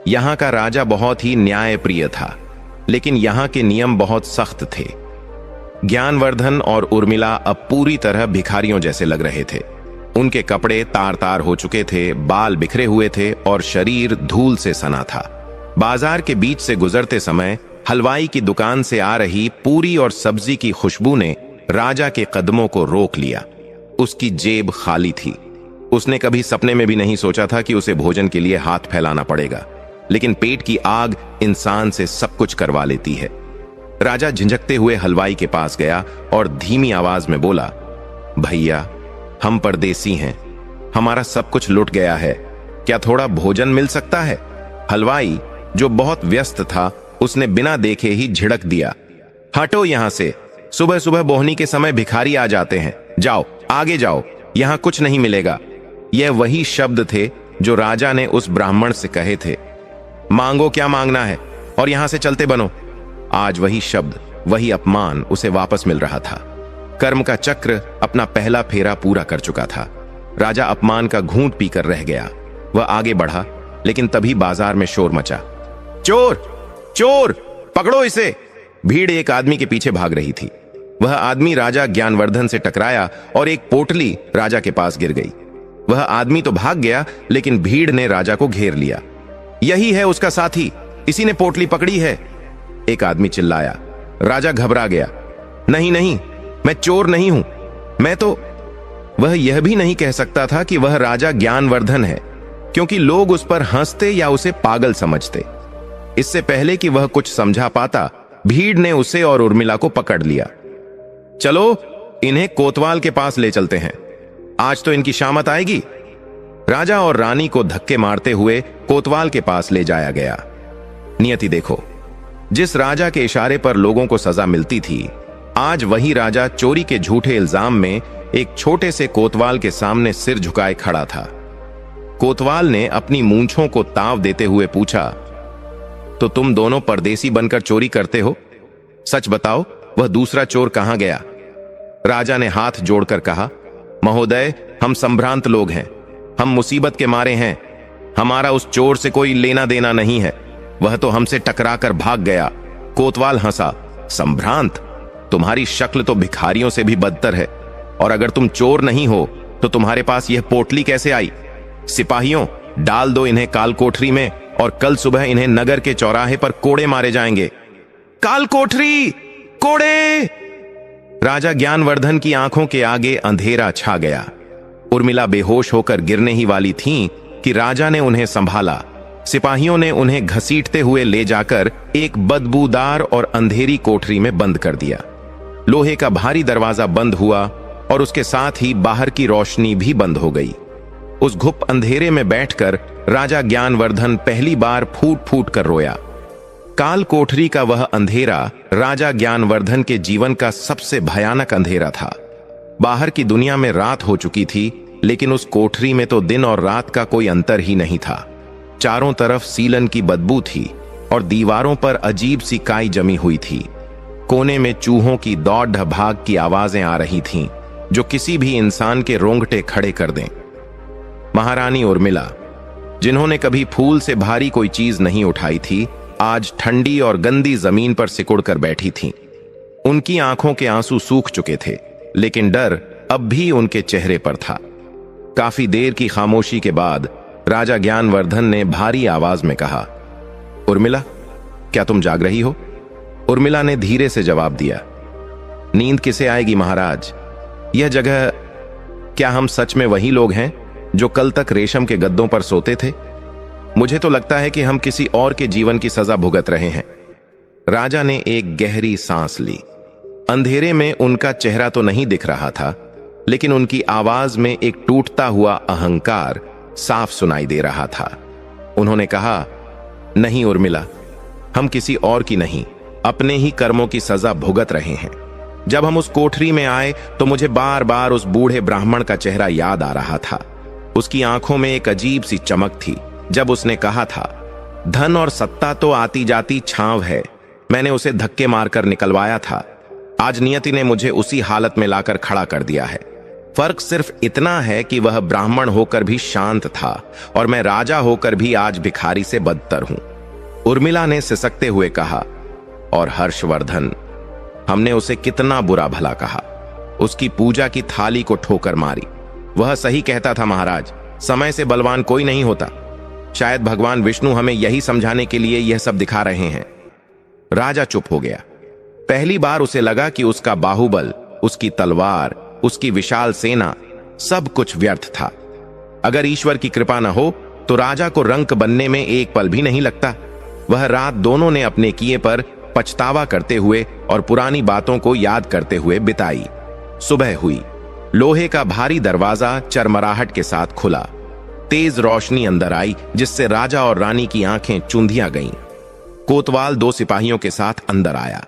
यहां का राजा बहुत ही न्यायप्रिय था, लेकिन यहां के नियम बहुत सख्त थे। ज्ञानवर्धन और उर्मिला अब पूरी तरह भिखारियों जैसे लग रहे थे। उनके कपड़े तार तार हो चुके थे, बाल बिखरे हुए थे और शरीर धूल से सना था। बाजार के बीच से गुजरते समय हलवाई की दुकान से आ रही पूरी और सब्जी की खुशबू ने राजा के कदमों को रोक लिया। उसकी जेब खाली थी। उसने कभी सपने में भी नहीं सोचा था कि उसे भोजन के लिए हाथ फैलाना पड़ेगा, लेकिन पेट की आग इंसान से सब कुछ करवा लेती है। राजा झिझकते हुए हलवाई के पास गया और धीमी आवाज में बोला, भैया, हम परदेसी हैं, हमारा सब कुछ लुट गया है, क्या थोड़ा भोजन मिल सकता है? हलवाई, जो बहुत व्यस्त था, उसने बिना देखे ही झिड़क दिया, हटो यहां से, सुबह सुबह बोहनी के समय भिखारी आ जाते हैं, जाओ आगे जाओ, यहां कुछ नहीं मिलेगा। यह वही शब्द थे जो राजा ने उस ब्राह्मण से कहे थे, मांगो क्या मांगना है और यहां से चलते बनो। आज वही शब्द, वही अपमान उसे वापस मिल रहा था। कर्म का चक्र अपना पहला फेरा पूरा कर चुका था। राजा अपमान का घूंट पीकर रह गया। वह आगे बढ़ा, लेकिन तभी बाजार में शोर मचा, चोर चोर, पकड़ो इसे। भीड़ एक आदमी के पीछे भाग रही थी। वह आदमी राजा ज्ञानवर्धन से टकराया और एक पोटली राजा के पास गिर गई। वह आदमी तो भाग गया, लेकिन भीड़ ने राजा को घेर लिया। यही है उसका साथी, इसी ने पोटली पकड़ी है, एक आदमी चिल्लाया। राजा घबरा गया, नहीं नहीं, मैं चोर नहीं हूं, मैं तो। वह यह भी नहीं कह सकता था कि वह राजा ज्ञानवर्धन है, क्योंकि लोग उस पर हंसते या उसे पागल समझते। इससे पहले कि वह कुछ समझा पाता, भीड़ ने उसे और उर्मिला को पकड़ लिया। चलो इन्हें कोतवाल के पास ले चलते हैं, आज तो इनकी शामत आएगी। राजा और रानी को धक्के मारते हुए कोतवाल के पास ले जाया गया। नियति देखो, जिस राजा के इशारे पर लोगों को सजा मिलती थी, आज वही राजा चोरी के झूठे इल्जाम में एक छोटे से कोतवाल के सामने सिर झुकाए खड़ा था। कोतवाल ने अपनी मूंछों को ताव देते हुए पूछा, तो तुम दोनों परदेसी बनकर चोरी करते हो? सच बताओ, वह दूसरा चोर कहां गया? राजा ने हाथ जोड़कर कहा, महोदय, हम संभ्रांत लोग हैं, हम मुसीबत के मारे हैं, हमारा उस चोर से कोई लेना देना नहीं है, वह तो हमसे टकराकर भाग गया। कोतवाल हंसा, संभ्रांत? तुम्हारी शक्ल तो भिखारियों से भी बदतर है, और अगर तुम चोर नहीं हो तो तुम्हारे पास यह पोटली कैसे आई? सिपाहियों, डाल दो इन्हें काल कोठरी में, और कल सुबह इन्हें नगर के चौराहे पर कोड़े मारे जाएंगे। काल कोठरी, कोड़े! राजा ज्ञानवर्धन की आंखों के आगे अंधेरा छा गया। उर्मिला बेहोश होकर गिरने ही वाली थीं कि राजा ने उन्हें संभाला। सिपाहियों ने उन्हें घसीटते हुए ले जाकर एक बदबूदार और अंधेरी कोठरी में बंद कर दिया। लोहे का भारी दरवाजा बंद हुआ और उसके साथ ही बाहर की रोशनी भी बंद हो गई। उस घुप अंधेरे में बैठकर राजा ज्ञानवर्धन पहली बार फूट फूट कर रोया। काल कोठरी का वह अंधेरा राजा ज्ञानवर्धन के जीवन का सबसे भयानक अंधेरा था। बाहर की दुनिया में रात हो चुकी थी, लेकिन उस कोठरी में तो दिन और रात का कोई अंतर ही नहीं था। चारों तरफ सीलन की बदबू थी और दीवारों पर अजीब सी काई जमी हुई थी। कोने में चूहों की दौड़ भाग की आवाजें आ रही थीं, जो किसी भी इंसान के रोंगटे खड़े कर दें। महारानी उर्मिला, जिन्होंने कभी फूल से भारी कोई चीज नहीं उठाई थी, आज ठंडी और गंदी जमीन पर सिकुड़ कर बैठी थीं। उनकी आंखों के आंसू सूख चुके थे, लेकिन डर अब भी उनके चेहरे पर था। काफी देर की खामोशी के बाद राजा ज्ञानवर्धन ने भारी आवाज में कहा, उर्मिला, क्या तुम जाग रही हो? उर्मिला ने धीरे से जवाब दिया, नींद किसे आएगी महाराज? यह जगह, क्या हम सच में वही लोग हैं जो कल तक रेशम के गद्दों पर सोते थे? मुझे तो लगता है कि हम किसी और के जीवन की सजा भुगत रहे हैं। राजा ने एक गहरी सांस ली। अंधेरे में उनका चेहरा तो नहीं दिख रहा था, लेकिन उनकी आवाज में एक टूटता हुआ अहंकार साफ सुनाई दे रहा था। उन्होंने कहा, नहीं उर्मिला, हम किसी और की नहीं, अपने ही कर्मों की सजा भुगत रहे हैं। जब हम उस कोठरी में आए तो मुझे बार बार उस बूढ़े ब्राह्मण का चेहरा याद आ रहा था। उसकी आंखों में एक अजीब सी चमक थी। जब उसने कहा था, धन और सत्ता तो आती जाती छांव है, मैंने उसे धक्के मारकर निकलवाया था। आज नियति ने मुझे उसी हालत में लाकर खड़ा कर दिया है। फर्क सिर्फ इतना है कि वह ब्राह्मण होकर भी शांत था और मैं राजा होकर भी आज भिखारी से बदतर हूं। उर्मिला ने सिसकते हुए कहा, और हर्षवर्धन, हमने उसे कितना बुरा भला कहा, उसकी पूजा की थाली को ठोकर मारी। वह सही कहता था महाराज, समय से बलवान कोई नहीं होता। शायद भगवान विष्णु हमें यही समझाने के लिए यह सब दिखा रहे हैं। राजा चुप हो गया। पहली बार उसे लगा कि उसका बाहुबल, उसकी तलवार, उसकी विशाल सेना, सब कुछ व्यर्थ था। अगर ईश्वर की कृपा न हो तो राजा को रंक बनने में एक पल भी नहीं लगता। वह रात दोनों ने अपने किए पर पछतावा करते हुए और पुरानी बातों को याद करते हुए बिताई। सुबह हुई। लोहे का भारी दरवाजा चरमराहट के साथ खुला। तेज रोशनी अंदर आई, जिससे राजा और रानी की आंखें चूंधियां गईं। कोतवाल 2 सिपाहियों के साथ अंदर आया।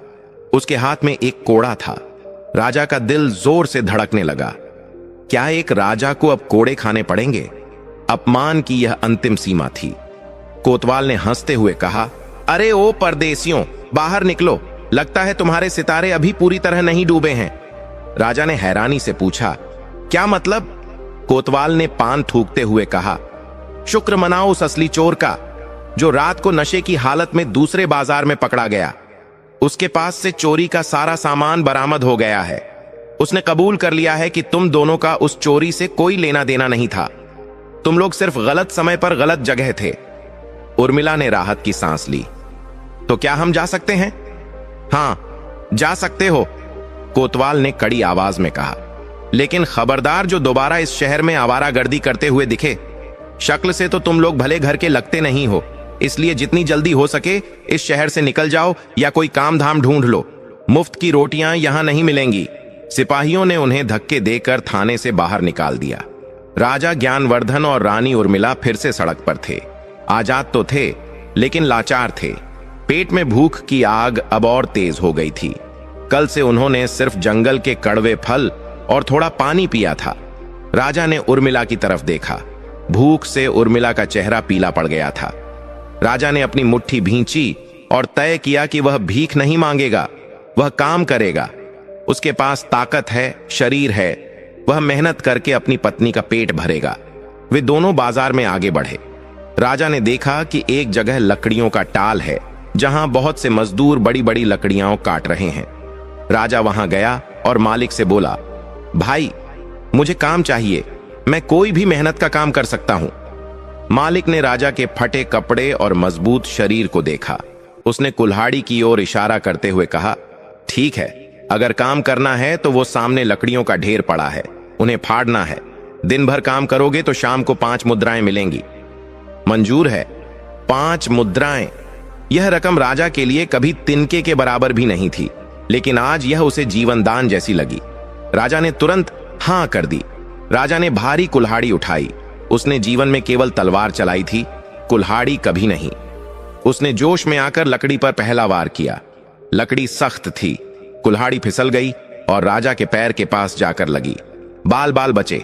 उसके हाथ में एक कोड़ा था। राजा का दिल जोर से धड़कने लगा। क्या एक राजा को अब कोड़े खाने पड़ेंगे? अपमान की यह अंतिम सीमा थी। कोतवाल ने हंसते हुए कहा, अरे ओ परदेसियों, बाहर निकलो, लगता है तुम्हारे सितारे अभी पूरी तरह नहीं डूबे हैं। राजा ने हैरानी से पूछा, क्या मतलब? कोतवाल ने पान थूकते हुए कहा, शुक्र मनाओ उस असली चोर का, जो रात को नशे की हालत में दूसरे बाजार में पकड़ा गया। उसके पास से चोरी का सारा सामान बरामद हो गया है। उसने कबूल कर लिया है कि तुम दोनों का उस चोरी से कोई लेना देना नहीं था। तुम लोग सिर्फ गलत समय पर गलत जगह थे। उर्मिला ने राहत की सांस ली। तो क्या हम जा सकते हैं? हां, जा सकते हो, कोतवाल ने कड़ी आवाज में कहा। लेकिन खबरदार, जो दोबारा इस शहर में आवारागर्दी करते हुए दिखे। शक्ल से तो तुम लोग भले घर के लगते नहीं हो, इसलिए जितनी जल्दी हो सके इस शहर से निकल जाओ या कोई काम धाम ढूंढ लो। मुफ्त की रोटियां यहां नहीं मिलेंगी। सिपाहियों ने उन्हें धक्के देकर थाने से बाहर निकाल दिया। राजा ज्ञानवर्धन और रानी उर्मिला फिर से सड़क पर थे। आजाद तो थे, लेकिन लाचार थे। पेट में भूख की आग अब और तेज हो गई थी। कल से उन्होंने सिर्फ जंगल के कड़वे फल और थोड़ा पानी पिया था। राजा ने उर्मिला की तरफ देखा। भूख से उर्मिला का चेहरा पीला पड़ गया था। राजा ने अपनी मुट्ठी भींची और तय किया कि वह भीख नहीं मांगेगा, वह काम करेगा। उसके पास ताकत है, शरीर है, वह मेहनत करके अपनी पत्नी का पेट भरेगा। वे दोनों बाजार में आगे बढ़े। राजा ने देखा कि एक जगह लकड़ियों का टाल है, जहां बहुत से मजदूर बड़ी बड़ी लकड़ियां काट रहे हैं। राजा वहां गया और मालिक से बोला, भाई, मुझे काम चाहिए, मैं कोई भी मेहनत का काम कर सकता हूं। मालिक ने राजा के फटे कपड़े और मजबूत शरीर को देखा। उसने कुल्हाड़ी की ओर इशारा करते हुए कहा, ठीक है, अगर काम करना है तो वो सामने लकड़ियों का ढेर पड़ा है, उन्हें फाड़ना है। दिन भर काम करोगे तो शाम को 5 मुद्राएं मिलेंगी। मंजूर है? 5 मुद्राएं। यह रकम राजा के लिए कभी तिनके के बराबर भी नहीं थी, लेकिन आज यह उसे जीवनदान जैसी लगी। राजा ने तुरंत हां कर दी। राजा ने भारी कुल्हाड़ी उठाई। उसने जीवन में केवल तलवार चलाई थी, कुल्हाड़ी कभी नहीं। उसने जोश में आकर लकड़ी पर पहला वार किया। लकड़ी सख्त थी, कुल्हाड़ी फिसल गई और राजा के पैर के पास जाकर लगी। बाल बाल बचे।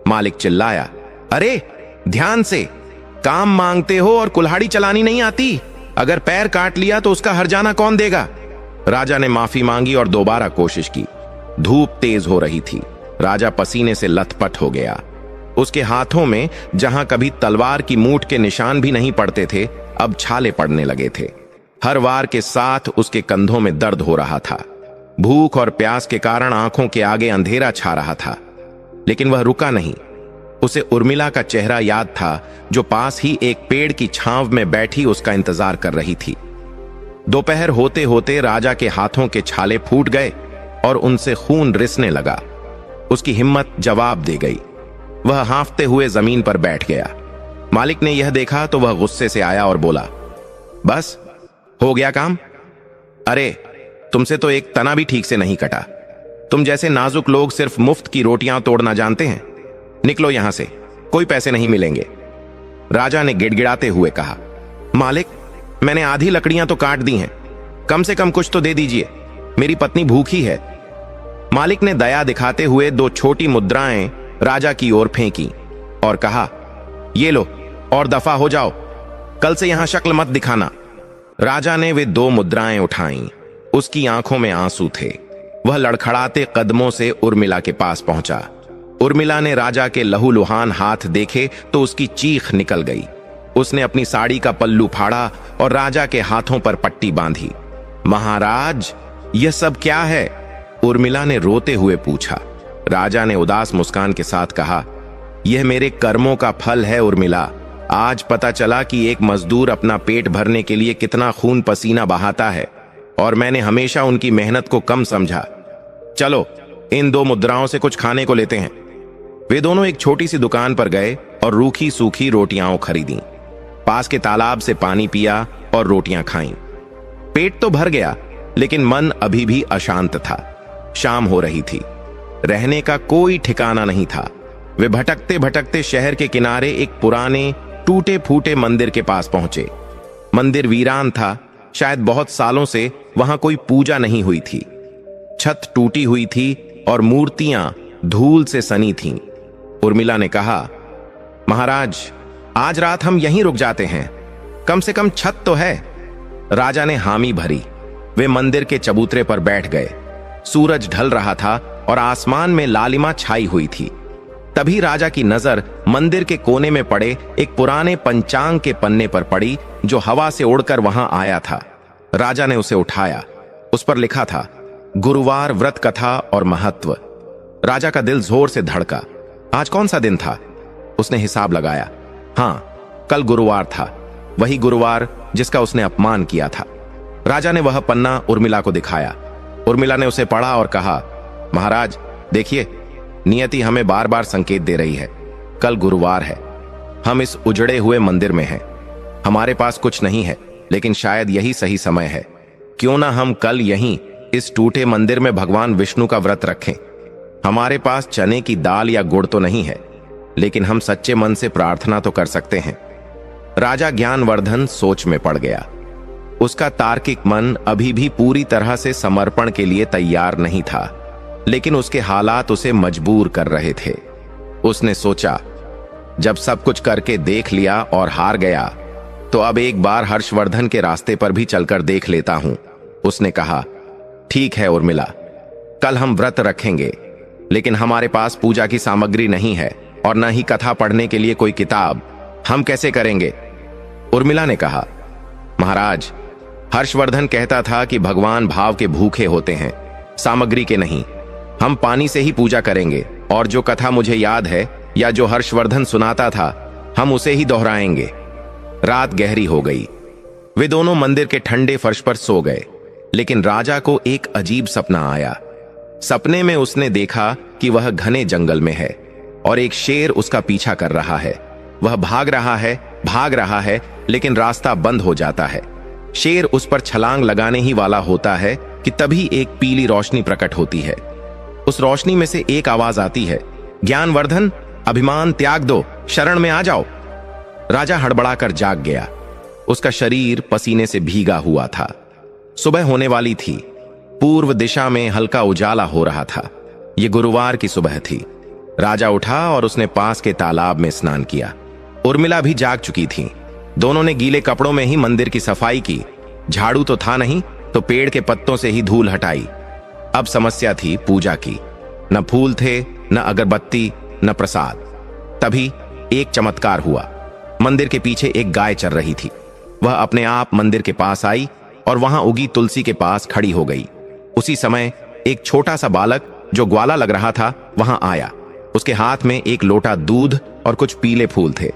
मालिक चिल्लाया, अरे ध्यान से, काम मांगते हो और कुल्हाड़ी चलानी नहीं आती? अगर पैर काट लिया तो उसका हर्जाना कौन देगा? राजा ने माफी मांगी और दोबारा कोशिश की। धूप तेज हो रही थी। राजा पसीने से लथपथ हो गया। उसके हाथों में जहां कभी तलवार की मूठ के निशान भी नहीं पड़ते थे, अब छाले पड़ने लगे थे। हर वार के साथ उसके कंधों में दर्द हो रहा था। भूख और प्यास के कारण आंखों के आगे अंधेरा छा रहा था, लेकिन वह रुका नहीं। उसे उर्मिला का चेहरा याद था, जो पास ही एक पेड़ की छांव में बैठी उसका इंतजार कर रही थी। दोपहर होते होते राजा के हाथों के छाले फूट गए और उनसे खून रिसने लगा। उसकी हिम्मत जवाब दे गई। वह हांफते हुए जमीन पर बैठ गया। मालिक ने यह देखा तो वह गुस्से से आया और बोला, बस हो गया काम? अरे तुमसे तो एक तना भी ठीक से नहीं कटा। तुम जैसे नाजुक लोग सिर्फ मुफ्त की रोटियां तोड़ना जानते हैं। निकलो यहां से, कोई पैसे नहीं मिलेंगे। राजा ने गिड़गिड़ाते हुए कहा, मालिक मैंने आधी लकड़ियां तो काट दी हैं, कम से कम कुछ तो दे दीजिए, मेरी पत्नी भूखी है। मालिक ने दया दिखाते हुए 2 छोटी मुद्राएं राजा की ओर फेंकी और कहा, ये लो और दफा हो जाओ, कल से यहां शक्ल मत दिखाना। राजा ने वे 2 मुद्राएं उठाईं। उसकी आंखों में आंसू थे। वह लड़खड़ाते कदमों से उर्मिला के पास पहुंचा। उर्मिला ने राजा के लहूलुहान हाथ देखे तो उसकी चीख निकल गई। उसने अपनी साड़ी का पल्लू फाड़ा और राजा के हाथों पर पट्टी बांधी। महाराज यह सब क्या है? उर्मिला ने रोते हुए पूछा। राजा ने उदास मुस्कान के साथ कहा, यह मेरे कर्मों का फल है उर्मिला। आज पता चला कि एक मजदूर अपना पेट भरने के लिए कितना खून पसीना बहाता है, और मैंने हमेशा उनकी मेहनत को कम समझा। चलो इन 2 मुद्राओं से कुछ खाने को लेते हैं। वे दोनों एक छोटी सी दुकान पर गए और रूखी सूखी रोटियां खरीदी। पास के तालाब से पानी पिया और रोटियां खाईं। पेट तो भर गया, लेकिन मन अभी भी अशांत था। शाम हो रही थी। रहने का कोई ठिकाना नहीं था। वे भटकते भटकते शहर के किनारे एक पुराने टूटे फूटे मंदिर के पास पहुंचे। मंदिर वीरान था। शायद बहुत सालों से वहां कोई पूजा नहीं हुई थी। छत टूटी हुई थी और मूर्तियां धूल से सनी थीं। उर्मिला ने कहा, महाराज आज रात हम यहीं रुक जाते हैं, कम से कम छत तो है। राजा ने हामी भरी। वे मंदिर के चबूतरे पर बैठ गए। सूरज ढल रहा था और आसमान में लालिमा छाई हुई थी। तभी राजा की नजर मंदिर के कोने में पड़े एक पुराने पंचांग के पन्ने पर पड़ी, जो हवा से उड़कर वहां आया था। राजा ने उसे उठाया। उस पर लिखा था, गुरुवार व्रत कथा और महत्व। राजा का दिल जोर से धड़का। आज कौन सा दिन था? उसने हिसाब लगाया। हाँ, कल गुरुवार था, वही गुरुवार जिसका उसने अपमान किया था। राजा ने वह पन्ना उर्मिला को दिखाया। उर्मिला ने उसे पढ़ा और कहा, महाराज देखिए, नियति हमें बार बार संकेत दे रही है। कल गुरुवार है। हम इस उजड़े हुए मंदिर में हैं। हमारे पास कुछ नहीं है, लेकिन शायद यही सही समय है। क्यों ना हम कल यहीं इस टूटे मंदिर में भगवान विष्णु का व्रत रखें। हमारे पास चने की दाल या गुड़ तो नहीं है, लेकिन हम सच्चे मन से प्रार्थना तो कर सकते हैं। राजा ज्ञानवर्धन सोच में पड़ गया। उसका तार्किक मन अभी भी पूरी तरह से समर्पण के लिए तैयार नहीं था, लेकिन उसके हालात उसे मजबूर कर रहे थे। उसने सोचा, जब सब कुछ करके देख लिया और हार गया, तो अब एक बार हर्षवर्धन के रास्ते पर भी चलकर देख लेता हूं। उसने कहा, ठीक है उर्मिला, कल हम व्रत रखेंगे, लेकिन हमारे पास पूजा की सामग्री नहीं है और न ही कथा पढ़ने के लिए कोई किताब। हम कैसे करेंगे? उर्मिला ने कहा, महाराज हर्षवर्धन कहता था कि भगवान भाव के भूखे होते हैं, सामग्री के नहीं। हम पानी से ही पूजा करेंगे, और जो कथा मुझे याद है या जो हर्षवर्धन सुनाता था, हम उसे ही दोहराएंगे। रात गहरी हो गई। वे दोनों मंदिर के ठंडे फर्श पर सो गए, लेकिन राजा को एक अजीब सपना आया। सपने में उसने देखा कि वह घने जंगल में है और एक शेर उसका पीछा कर रहा है। वह भाग रहा है, लेकिन रास्ता बंद हो जाता है। शेर उस पर छलांग लगाने ही वाला होता है कि तभी एक पीली रोशनी प्रकट होती है। उस रोशनी में से एक आवाज आती है, ज्ञानवर्धन, अभिमान त्याग दो, शरण में आ जाओ। राजा हड़बड़ाकर जाग गया। उसका शरीर पसीने से भीगा हुआ था। सुबह होने वाली थी। पूर्व दिशा में हल्का उजाला हो रहा था। ये गुरुवार की सुबह थी। राजा उठा और उसने पास के तालाब में स्नान किया। उर्मिला भी जाग चुकी थी। दोनों ने गीले कपड़ों में ही मंदिर की सफाई की। झाड़ू तो था नहीं, तो पेड़ के पत्तों से ही धूल हटाई। अब समस्या थी पूजा की। न फूल थे, न अगरबत्ती, न प्रसाद। तभी एक चमत्कार हुआ। मंदिर के पीछे एक गाय चर रही थी। वह अपने आप मंदिर के पास आई और वहां उगी तुलसी के पास खड़ी हो गई। उसी समय एक छोटा सा बालक जो ग्वाला लग रहा था वहां आया। उसके हाथ में एक लोटा दूध और कुछ पीले फूल थे।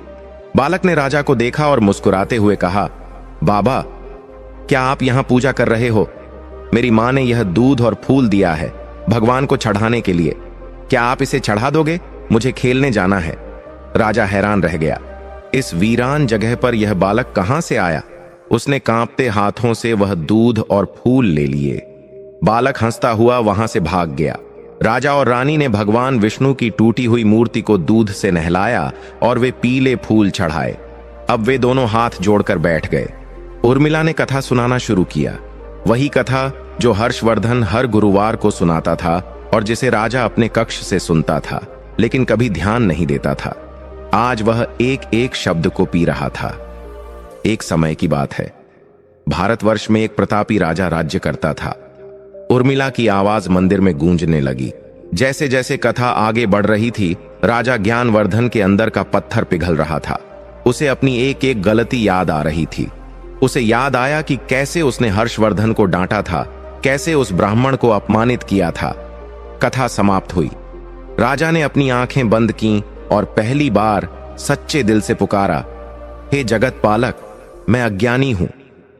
बालक ने राजा को देखा और मुस्कुराते हुए कहा, बाबा, क्या आप यहां पूजा कर रहे हो? मेरी मां ने यह दूध और फूल दिया है भगवान को चढ़ाने के लिए। क्या आप इसे चढ़ा दोगे? मुझे खेलने जाना है। राजा हैरान रह गया। इस वीरान जगह पर यह बालक कहां से आया? उसने कांपते हाथों से वह दूध और फूल ले लिए। बालक हंसता हुआ वहां से भाग गया। राजा और रानी ने भगवान विष्णु की टूटी हुई मूर्ति को दूध से नहलाया और वे पीले फूल चढ़ाए। अब वे दोनों हाथ जोड़कर बैठ गए। उर्मिला ने कथा सुनाना शुरू किया। वही कथा जो हर्षवर्धन हर गुरुवार को सुनाता था और जिसे राजा अपने कक्ष से सुनता था, लेकिन कभी ध्यान नहीं देता था। आज वह एक एक शब्द को पी रहा था। एक समय की बात है। भारतवर्ष में एक प्रतापी राजा राज्य करता था। उर्मिला की आवाज मंदिर में गूंजने लगी। जैसे जैसे कथा आगे बढ़ रही थी, राजा ज्ञानवर्धन के अंदर का पत्थर पिघल रहा था। उसे अपनी एक एक गलती याद आ रही थी। उसे याद आया कि कैसे उसने हर्षवर्धन को डांटा था, कैसे उस ब्राह्मण को अपमानित किया था। कथा समाप्त हुई। राजा ने अपनी आंखें बंद कीं और पहली बार सच्चे दिल से पुकारा, हे जगत पालक, मैं अज्ञानी हूं।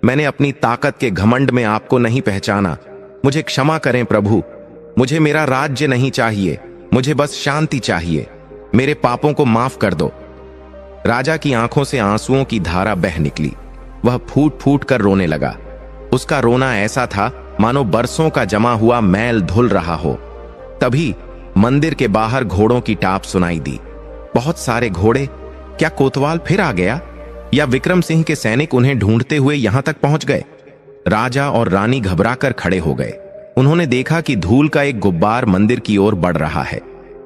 मैंने अपनी ताकत के घमंड में आपको नहीं पहचाना। मुझे क्षमा करें प्रभु। मुझे मेरा राज्य नहीं चाहिए, मुझे बस शांति चाहिए। मेरे पापों को माफ कर दो। राजा की आंखों से आंसुओं की धारा बह निकली। वह फूट फूट कर रोने लगा। उसका रोना ऐसा था मानो बरसों का जमा हुआ मैल धुल रहा हो। तभी मंदिर के बाहर घोड़ों की टाप सुनाई दी। बहुत सारे घोड़े। क्या कोतवाल फिर आ गया? या विक्रम सिंह के सैनिक उन्हें ढूंढते हुए यहां तक पहुंच गए? राजा और रानी घबराकर खड़े हो गए। उन्होंने देखा कि धूल का एक गुब्बार मंदिर की ओर बढ़ रहा है।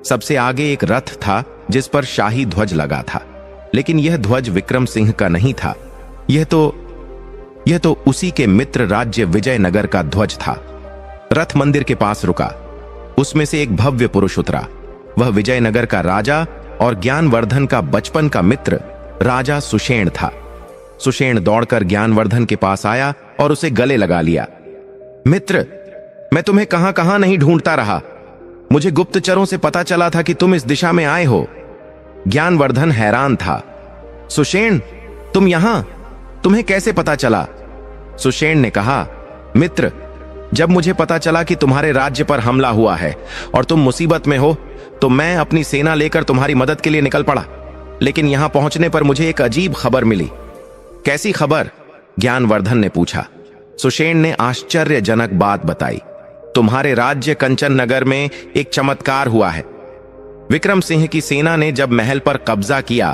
सबसे आगे एक रथ था जिस पर शाही ध्वज लगा था, लेकिन यह ध्वज विक्रम सिंह का नहीं था। यह तो उसी के मित्र राज्य विजयनगर का ध्वज था। रथ मंदिर के पास रुका। उसमें से एक भव्य पुरुष उतरा। वह विजयनगर का राजा और ज्ञानवर्धन का बचपन का मित्र राजा सुषेण था। सुषेण दौड़कर ज्ञानवर्धन के पास आया और उसे गले लगा लिया। मित्र, मैं तुम्हें कहां कहां नहीं ढूंढता रहा। मुझे गुप्तचरों से पता चला था कि तुम इस दिशा में आए हो। ज्ञानवर्धन हैरान था। सुषेण, तुम यहां? तुम्हें कैसे पता चला? सुषेण ने कहा, मित्र, जब मुझे पता चला कि तुम्हारे राज्य पर हमला हुआ है और तुम मुसीबत में हो, तो मैं अपनी सेना लेकर तुम्हारी मदद के लिए निकल पड़ा। लेकिन यहां पहुंचने पर मुझे एक अजीब खबर मिली। कैसी खबर? ज्ञानवर्धन ने पूछा। सुषेण ने आश्चर्यजनक बात बताई। तुम्हारे राज्य कंचन नगर में एक चमत्कार हुआ है। विक्रम सिंह की सेना ने जब महल पर कब्जा किया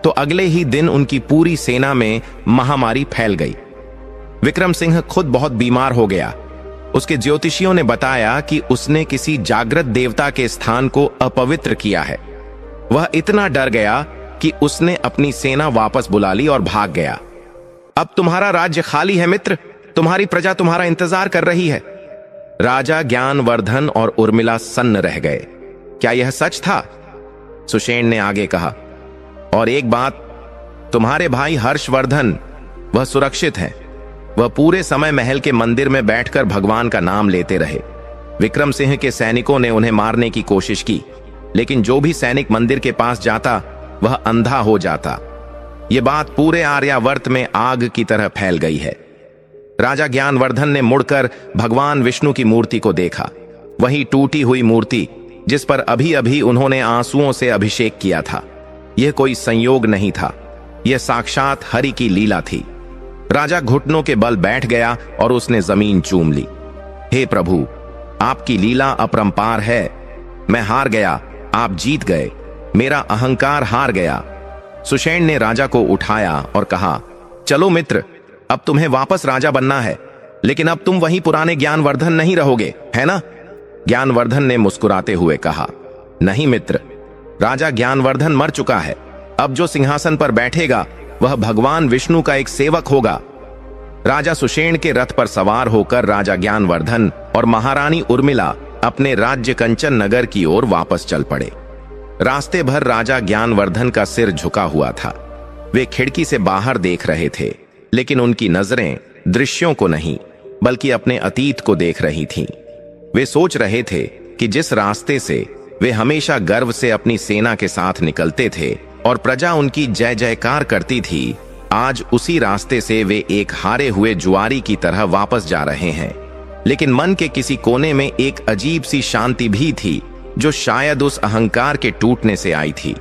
तो अगले ही दिन उनकी पूरी सेना में महामारी फैल गई। विक्रम सिंह खुद बहुत बीमार हो गया। उसके ज्योतिषियों ने बताया कि उसने किसी जागृत देवता के स्थान को अपवित्र किया है। वह इतना डर गया कि उसने अपनी सेना वापस बुला ली और भाग गया। अब तुम्हारा राज्य खाली है मित्र। तुम्हारी प्रजा तुम्हारा इंतजार कर रही है। राजा ज्ञानवर्धन और उर्मिला सन्न रह गए। क्या यह सच था? सुषेण ने आगे कहा, और एक बात, तुम्हारे भाई हर्षवर्धन, वह सुरक्षित हैं। वह पूरे समय महल के मंदिर में बैठकर भगवान का नाम लेते रहे। विक्रम सिंह के सैनिकों ने उन्हें मारने की कोशिश की, लेकिन जो भी सैनिक मंदिर के पास जाता वह अंधा हो जाता। यह बात पूरे आर्यावर्त में आग की तरह फैल गई है। राजा ज्ञानवर्धन ने मुड़कर भगवान विष्णु की मूर्ति को देखा। वही टूटी हुई मूर्ति जिस पर अभी अभी उन्होंने आंसुओं से अभिषेक किया था। यह कोई संयोग नहीं था, यह साक्षात हरि की लीला थी। राजा घुटनों के बल बैठ गया और उसने जमीन चूम ली। हे प्रभु, आपकी लीला अपरंपार है। मैं हार गया, आप जीत गए। मेरा अहंकार हार गया। सुषेण ने राजा को उठाया और कहा, चलो मित्र, अब तुम्हें वापस राजा बनना है, लेकिन अब तुम वही पुराने ज्ञानवर्धन नहीं रहोगे, है ना? ज्ञानवर्धन ने मुस्कुराते हुए कहा, नहीं मित्र, राजा ज्ञानवर्धन मर चुका है। अब जो सिंहासन पर बैठेगा वह भगवान विष्णु का एक सेवक होगा। राजा सुषेण के रथ पर सवार होकर राजा ज्ञानवर्धन और महारानी उर्मिला अपने राज्य कंचन नगर की ओर वापस चल पड़े। रास्ते भर राजा ज्ञानवर्धन का सिर झुका हुआ था। वे खिड़की से बाहर देख रहे थे, लेकिन उनकी नजरें दृश्यों को नहीं बल्कि अपने अतीत को देख रही थीं। वे सोच रहे थे कि जिस रास्ते से वे हमेशा गर्व से अपनी सेना के साथ निकलते थे और प्रजा उनकी जय जयकार करती थी, आज उसी रास्ते से वे एक हारे हुए जुआरी की तरह वापस जा रहे हैं। लेकिन मन के किसी कोने में एक अजीब सी शांति भी थी, जो शायद उस अहंकार के टूटने से आई थी।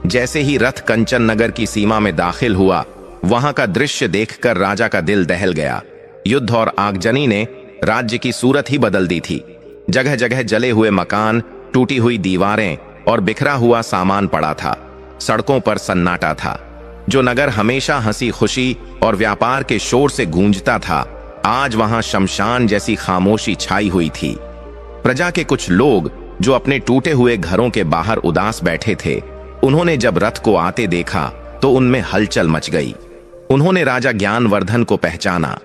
जैसे ही रथ कंचन नगर की सीमा में दाखिल हुआ, वहां का दृश्य देखकर राजा का दिल दहल गया। युद्ध और आगजनी ने राज्य की सूरत ही बदल दी थी। जगह जगह जले हुए मकान, टूटी हुई दीवारें और बिखरा हुआ सामान पड़ा था। सड़कों पर सन्नाटा था। जो नगर हमेशा हंसी खुशी और व्यापार के शोर से गूंजता था, आज वहां शमशान जैसी खामोशी छाई हुई थी। प्रजा के कुछ लोग जो अपने टूटे हुए घरों के बाहर उदास बैठे थे, उन्होंने जब रथ को आते देखा तो उनमें हलचल मच गई। उन्होंने राजा ज्ञानवर्धन को पहचाना,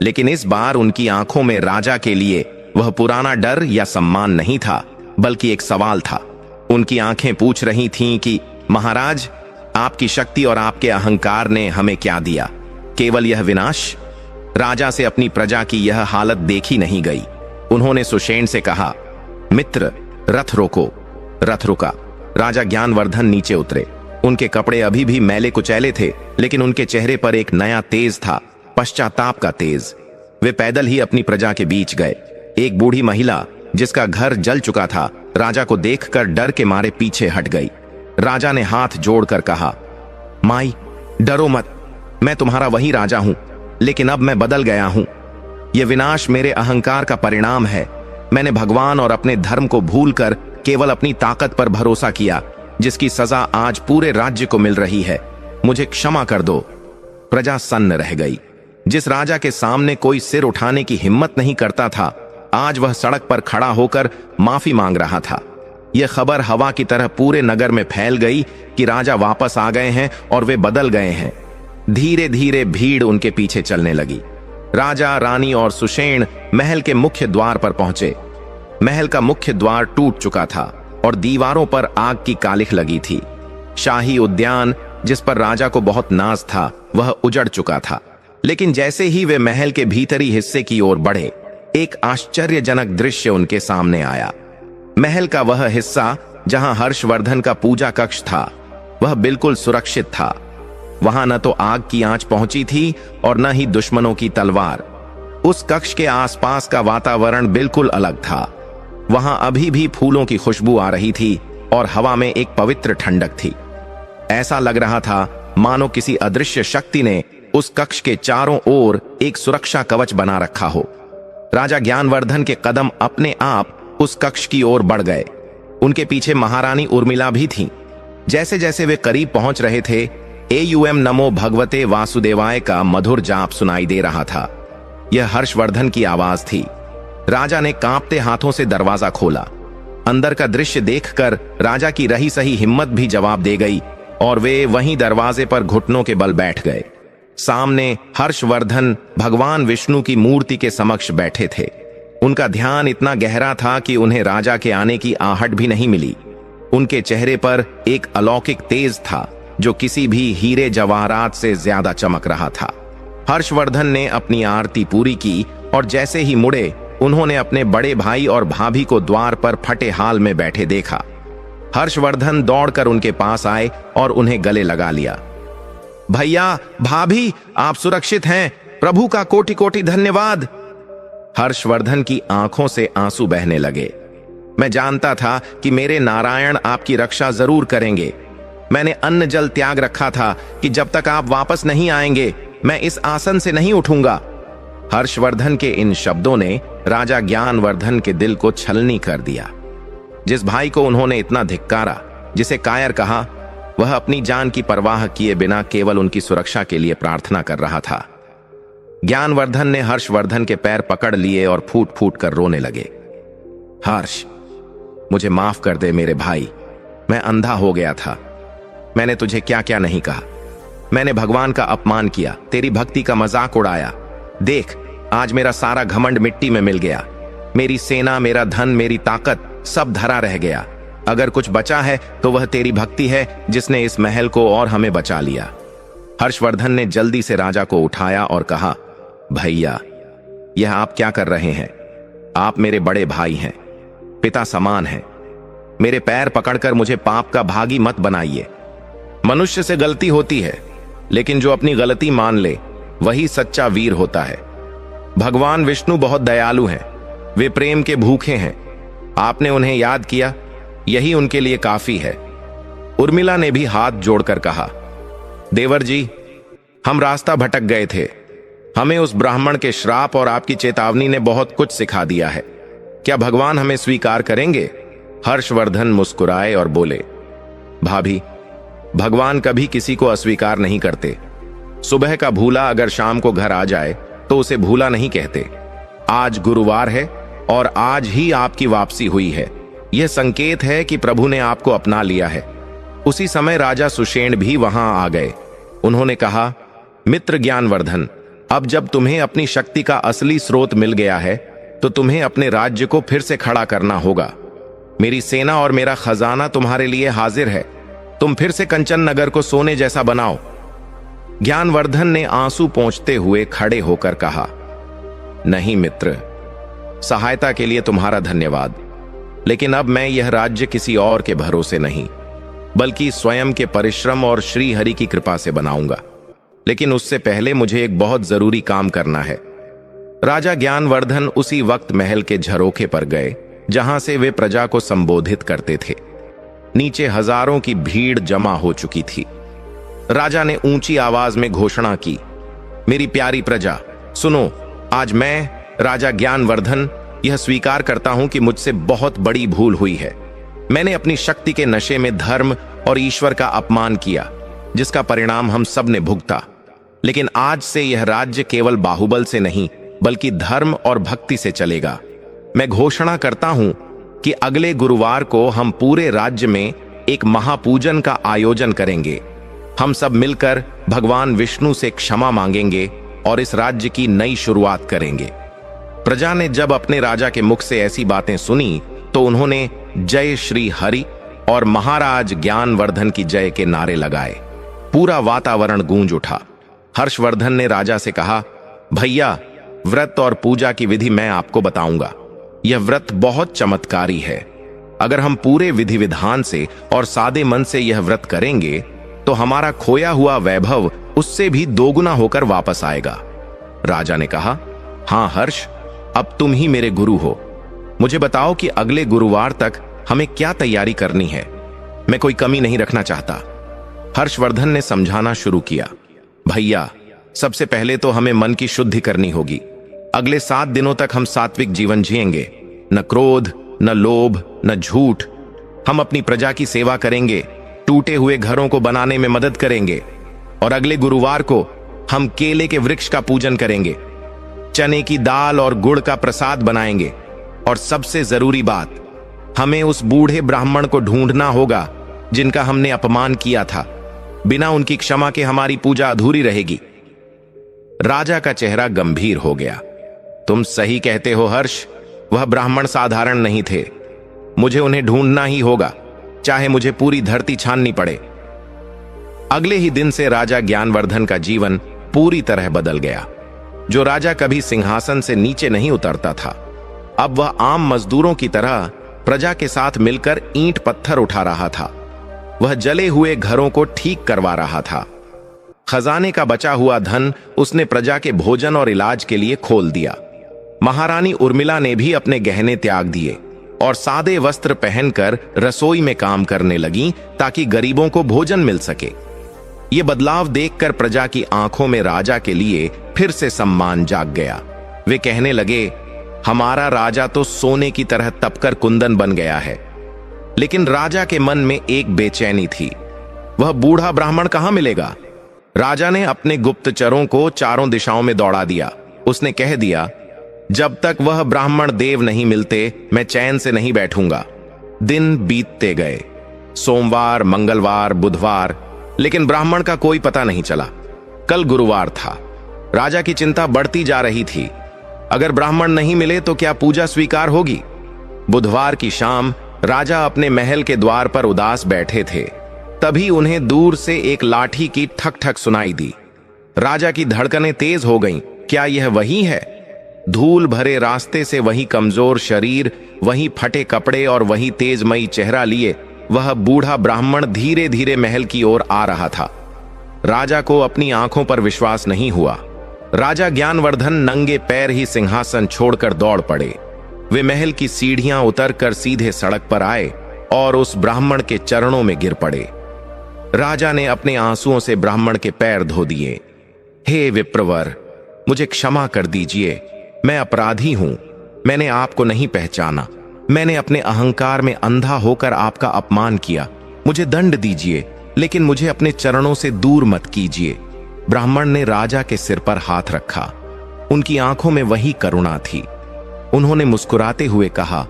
लेकिन इस बार उनकी आंखों में राजा के लिए वह पुराना डर या सम्मान नहीं था, बल्कि एक सवाल था। उनकी आंखें पूछ रही थीं कि महाराज, आपकी शक्ति और आपके अहंकार ने हमें क्या दिया? केवल यह विनाश? राजा से अपनी प्रजा की यह हालत देखी नहीं गई। उन्होंने सुषेण से कहा, मित्र, रथ रोको। रथ रुका। राजा ज्ञानवर्धन नीचे उतरे। उनके कपड़े अभी भी मैले कुचैले थे, लेकिन उनके चेहरे पर एक नया तेज था, पश्चाताप का तेज। वे पैदल ही अपनी प्रजा के बीच गए। एक बूढ़ी महिला जिसका घर जल चुका था, राजा को देखकर डर के मारे पीछे हट गई। राजा ने हाथ जोड़कर कहा, माई, डरो मत, मैं तुम्हारा वही राजा हूं, लेकिन अब मैं बदल गया हूं। यह विनाश मेरे अहंकार का परिणाम है। मैंने भगवान और अपने धर्म को भूलकर केवल अपनी ताकत पर भरोसा किया, जिसकी सजा आज पूरे राज्य को मिल रही है। मुझे क्षमा कर दो। प्रजा सन्न रह गई। जिस राजा के सामने कोई सिर उठाने की हिम्मत नहीं करता था, आज वह सड़क पर खड़ा होकर माफी मांग रहा था। यह खबर हवा की तरह पूरे नगर में फैल गई कि राजा वापस आ गए हैं और वे बदल गए हैं। धीरे धीरे भीड़ उनके पीछे चलने लगी। राजा, रानी और सुषेण महल के मुख्य द्वार पर पहुंचे। महल का मुख्य द्वार टूट चुका था और दीवारों पर आग की कालिख लगी थी। शाही उद्यान, जिस पर राजा को बहुत नाज था, वह उजड़ चुका था। लेकिन जैसे ही वे महल के भीतरी हिस्से की ओर बढ़े, एक आश्चर्यजनक दृश्य उनके सामने आया। महल का वह हिस्सा जहां हर्षवर्धन का पूजा कक्ष था, वह बिल्कुल सुरक्षित था। वहां न तो आग की आंच पहुंची थी और न ही दुश्मनों की तलवार। उस कक्ष के आसपास का वातावरण बिल्कुल अलग था। वहां अभी भी फूलों की खुशबू आ रही थी और हवा में एक पवित्र ठंडक थी। ऐसा लग रहा था मानो किसी अदृश्य शक्ति ने उस कक्ष के चारों ओर एक सुरक्षा कवच बना रखा हो। राजा ज्ञानवर्धन के कदम अपने आप उस कक्ष की ओर बढ़ गए। उनके पीछे महारानी उर्मिला भी थीं। जैसे जैसे वे करीब पहुंच रहे थे, एयुएम नमो भगवते वासुदेवाय का मधुर जाप सुनाई दे रहा था। यह हर्षवर्धन की आवाज थी। राजा ने कांपते हाथों से दरवाजा खोला। अंदर का दृश्य देखकर राजा की रही सही हिम्मत भी जवाब दे गई और वे वहीं दरवाजे पर घुटनों के बल बैठ गए। सामने हर्षवर्धन भगवान विष्णु की मूर्ति के समक्ष बैठे थे। उनका ध्यान इतना गहरा था कि उन्हें राजा के आने की आहट भी नहीं मिली। उनके चेहरे पर एक अलौकिक तेज था, जो किसी भी हीरे जवाहरात से ज्यादा चमक रहा था। हर्षवर्धन ने अपनी आरती पूरी की और जैसे ही मुड़े, उन्होंने अपने बड़े भाई और भाभी को द्वार पर फटे हाल में बैठे देखा। हर्षवर्धन दौड़कर उनके पास आए और उन्हें गले लगा लिया। भैया, भाभी, आप सुरक्षित हैं। प्रभु का कोटि कोटि धन्यवाद। हर्षवर्धन की आंखों से आंसू बहने लगे। मैं जानता था कि मेरे नारायण आपकी रक्षा जरूर करेंगे। मैंने अन्न जल त्याग रखा था कि जब तक आप वापस नहीं आएंगे, मैं इस आसन से नहीं उठूंगा। हर्षवर्धन के इन शब्दों ने राजा ज्ञानवर्धन के दिल को छलनी कर दिया। जिस भाई को उन्होंने इतना धिक्कारा, जिसे कायर कहा, वह अपनी जान की परवाह किए बिना केवल उनकी सुरक्षा के लिए प्रार्थना कर रहा था। ज्ञानवर्धन ने हर्षवर्धन के पैर पकड़ लिए और फूट फूट कर रोने लगे। हर्ष, मुझे माफ कर दे मेरे भाई, मैं अंधा हो गया था। मैंने तुझे क्या क्या नहीं कहा। मैंने भगवान का अपमान किया, तेरी भक्ति का मजाक उड़ाया। देख, आज मेरा सारा घमंड मिट्टी में मिल गया। मेरी सेना, मेरा धन, मेरी ताकत सब धरा रह गया। अगर कुछ बचा है तो वह तेरी भक्ति है जिसने इस महल को और हमें बचा लिया। हर्षवर्धन ने जल्दी से राजा को उठाया और कहा, भैया, यह आप क्या कर रहे हैं? आप मेरे बड़े भाई हैं, पिता समान हैं। मेरे पैर पकड़कर मुझे पाप का भागी मत बनाइए। मनुष्य से गलती होती है, लेकिन जो अपनी गलती मान ले वही सच्चा वीर होता है। भगवान विष्णु बहुत दयालु हैं, वे प्रेम के भूखे हैं। आपने उन्हें याद किया, यही उनके लिए काफी है। उर्मिला ने भी हाथ जोड़कर कहा, देवर जी, हम रास्ता भटक गए थे। हमें उस ब्राह्मण के श्राप और आपकी चेतावनी ने बहुत कुछ सिखा दिया है। क्या भगवान हमें स्वीकार करेंगे? हर्षवर्धन मुस्कुराए और बोले, भाभी, भगवान कभी किसी को अस्वीकार नहीं करते। सुबह का भूला अगर शाम को घर आ जाए तो उसे भूला नहीं कहते। आज गुरुवार है और आज ही आपकी वापसी हुई है। यह संकेत है कि प्रभु ने आपको अपना लिया है। उसी समय राजा सुषेण भी वहां आ गए। उन्होंने कहा, मित्र ज्ञानवर्धन, अब जब तुम्हें अपनी शक्ति का असली स्रोत मिल गया है तो तुम्हें अपने राज्य को फिर से खड़ा करना होगा। मेरी सेना और मेरा खजाना तुम्हारे लिए हाजिर है। तुम फिर से कंचन नगर को सोने जैसा बनाओ। ज्ञानवर्धन ने आंसू पोंछते हुए खड़े होकर कहा, नहीं मित्र, सहायता के लिए तुम्हारा धन्यवाद, लेकिन अब मैं यह राज्य किसी और के भरोसे नहीं बल्कि स्वयं के परिश्रम और श्री हरि की कृपा से बनाऊंगा। लेकिन उससे पहले मुझे एक बहुत जरूरी काम करना है। राजा ज्ञानवर्धन उसी वक्त महल के झरोखे पर गए जहां से वे प्रजा को संबोधित करते थे। नीचे हजारों की भीड़ जमा हो चुकी थी। राजा ने ऊंची आवाज में घोषणा की, मेरी प्यारी प्रजा, सुनो। आज मैं, राजा ज्ञानवर्धन, यह स्वीकार करता हूं कि मुझसे बहुत बड़ी भूल हुई है। मैंने अपनी शक्ति के नशे में धर्म और ईश्वर का अपमान किया, जिसका परिणाम हम सब ने भुगता। लेकिन आज से यह राज्य केवल बाहुबल से नहीं बल्कि धर्म और भक्ति से चलेगा। मैं घोषणा करता हूं कि अगले गुरुवार को हम पूरे राज्य में एक महापूजन का आयोजन करेंगे। हम सब मिलकर भगवान विष्णु से क्षमा मांगेंगे और इस राज्य की नई शुरुआत करेंगे। प्रजा ने जब अपने राजा के मुख से ऐसी बातें सुनी तो उन्होंने जय श्री हरि और महाराज ज्ञानवर्धन की जय के नारे लगाए। पूरा वातावरण गूंज उठा। हर्षवर्धन ने राजा से कहा, भैया, व्रत और पूजा की विधि मैं आपको बताऊंगा। यह व्रत बहुत चमत्कारी है। अगर हम पूरे विधि विधान से और सादे मन से यह व्रत करेंगे तो हमारा खोया हुआ वैभव उससे भी दोगुना होकर वापस आएगा। राजा ने कहा, हां हर्ष, अब तुम ही मेरे गुरु हो। मुझे बताओ कि अगले गुरुवार तक हमें क्या तैयारी करनी है। मैं कोई कमी नहीं रखना चाहता। हर्षवर्धन ने समझाना शुरू किया, भैया, सबसे पहले तो हमें मन की शुद्धि करनी होगी। अगले 7 दिनों तक हम सात्विक जीवन जिएंगे। न क्रोध, न लोभ, न झूठ। हम अपनी प्रजा की सेवा करेंगे, टूटे हुए घरों को बनाने में मदद करेंगे और अगले गुरुवार को हम केले के वृक्ष का पूजन करेंगे, चने की दाल और गुड़ का प्रसाद बनाएंगे और सबसे जरूरी बात, हमें उस बूढ़े ब्राह्मण को ढूंढना होगा जिनका हमने अपमान किया था। बिना उनकी क्षमा के हमारी पूजा अधूरी रहेगी। राजा का चेहरा गंभीर हो गया। तुम सही कहते हो हर्ष, वह ब्राह्मण साधारण नहीं थे। मुझे उन्हें ढूंढना ही होगा, चाहे मुझे पूरी धरती छाननी पड़े। अगले ही दिन से राजा ज्ञानवर्धन का जीवन पूरी तरह बदल गया। जो राजा कभी सिंहासन से नीचे नहीं उतरता था, अब वह आम मजदूरों की तरह प्रजा के साथ मिलकर ईंट पत्थर उठा रहा था। वह जले हुए घरों को ठीक करवा रहा था। खजाने का बचा हुआ धन उसने प्रजा के भोजन और इलाज के लिए खोल दिया। महारानी उर्मिला ने भी अपने गहने त्याग दिए और सादे वस्त्र पहनकर रसोई में काम करने लगी ताकि गरीबों को भोजन मिल सके। ये बदलाव देखकर प्रजा की आंखों में राजा के लिए फिर से सम्मान जाग गया। वे कहने लगे, हमारा राजा तो सोने की तरह तपकर कुंदन बन गया है। लेकिन राजा के मन में एक बेचैनी थी। वह बूढ़ा ब्राह्मण कहां मिलेगा? राजा ने अपने गुप्तचरों को चारों दिशाओं में दौड़ा दिया। उसने कह दिया, जब तक वह ब्राह्मण देव नहीं मिलते मैं चैन से नहीं बैठूंगा। दिन बीतते गए, सोमवार, मंगलवार, बुधवार, लेकिन ब्राह्मण का कोई पता नहीं चला। कल गुरुवार था। राजा की चिंता बढ़ती जा रही थी। अगर ब्राह्मण नहीं मिले तो क्या पूजा स्वीकार होगी? बुधवार की शाम राजा अपने महल के द्वार पर उदास बैठे थे। तभी उन्हें दूर से एक लाठी की ठक ठक सुनाई दी। राजा की धड़कनें तेज हो गईं। क्या यह वही है? धूल भरे रास्ते से वही कमजोर शरीर, वही फटे कपड़े और वही तेजमयी चेहरा लिए वह बूढ़ा ब्राह्मण धीरे धीरे महल की ओर आ रहा था। राजा को अपनी आंखों पर विश्वास नहीं हुआ। राजा ज्ञानवर्धन नंगे पैर ही सिंहासन छोड़कर दौड़ पड़े। वे महल की सीढ़ियां उतरकर सीधे सड़क पर आए और उस ब्राह्मण के चरणों में गिर पड़े। राजा ने अपने आंसुओं से ब्राह्मण के पैर धो दिए। हे विप्रवर, मुझे क्षमा कर दीजिए, मैं अपराधी हूं। मैंने आपको नहीं पहचाना। मैंने अपने अहंकार में अंधा होकर आपका अपमान किया। मुझे दंड दीजिए, लेकिन मुझे अपने चरणों से दूर मत कीजिए। ब्राह्मण ने राजा के सिर पर हाथ रखा। उनकी आंखों में वही करुणा थी। उन्होंने मुस्कुराते हुए कहा,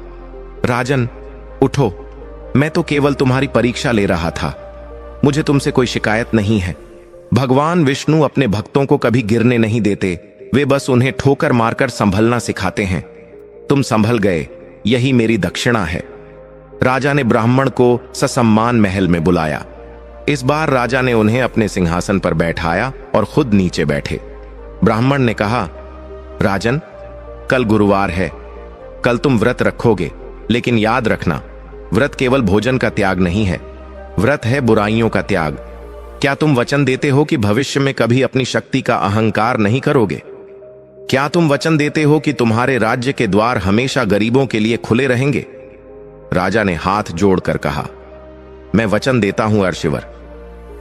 राजन, उठो। मैं तो केवल तुम्हारी परीक्षा ले रहा था। मुझे तुमसे कोई शिकायत नहीं है। भगवान विष्णु अपने भक्तों को कभी गिरने नहीं देते। वे बस उन्हें ठोकर मारकर संभलना सिखाते हैं। तुम संभल गए, यही मेरी दक्षिणा है। राजा ने ब्राह्मण को ससम्मान महल में बुलाया। इस बार राजा ने उन्हें अपने सिंहासन पर बैठाया और खुद नीचे बैठे। ब्राह्मण ने कहा, राजन, कल गुरुवार है। कल तुम व्रत रखोगे, लेकिन याद रखना, व्रत केवल भोजन का त्याग नहीं है। व्रत है बुराइयों का त्याग। क्या तुम वचन देते हो कि भविष्य में कभी अपनी शक्ति का अहंकार नहीं करोगे? क्या तुम वचन देते हो कि तुम्हारे राज्य के द्वार हमेशा गरीबों के लिए खुले रहेंगे? राजा ने हाथ जोड़कर कहा, मैं वचन देता हूं अर्शिवर।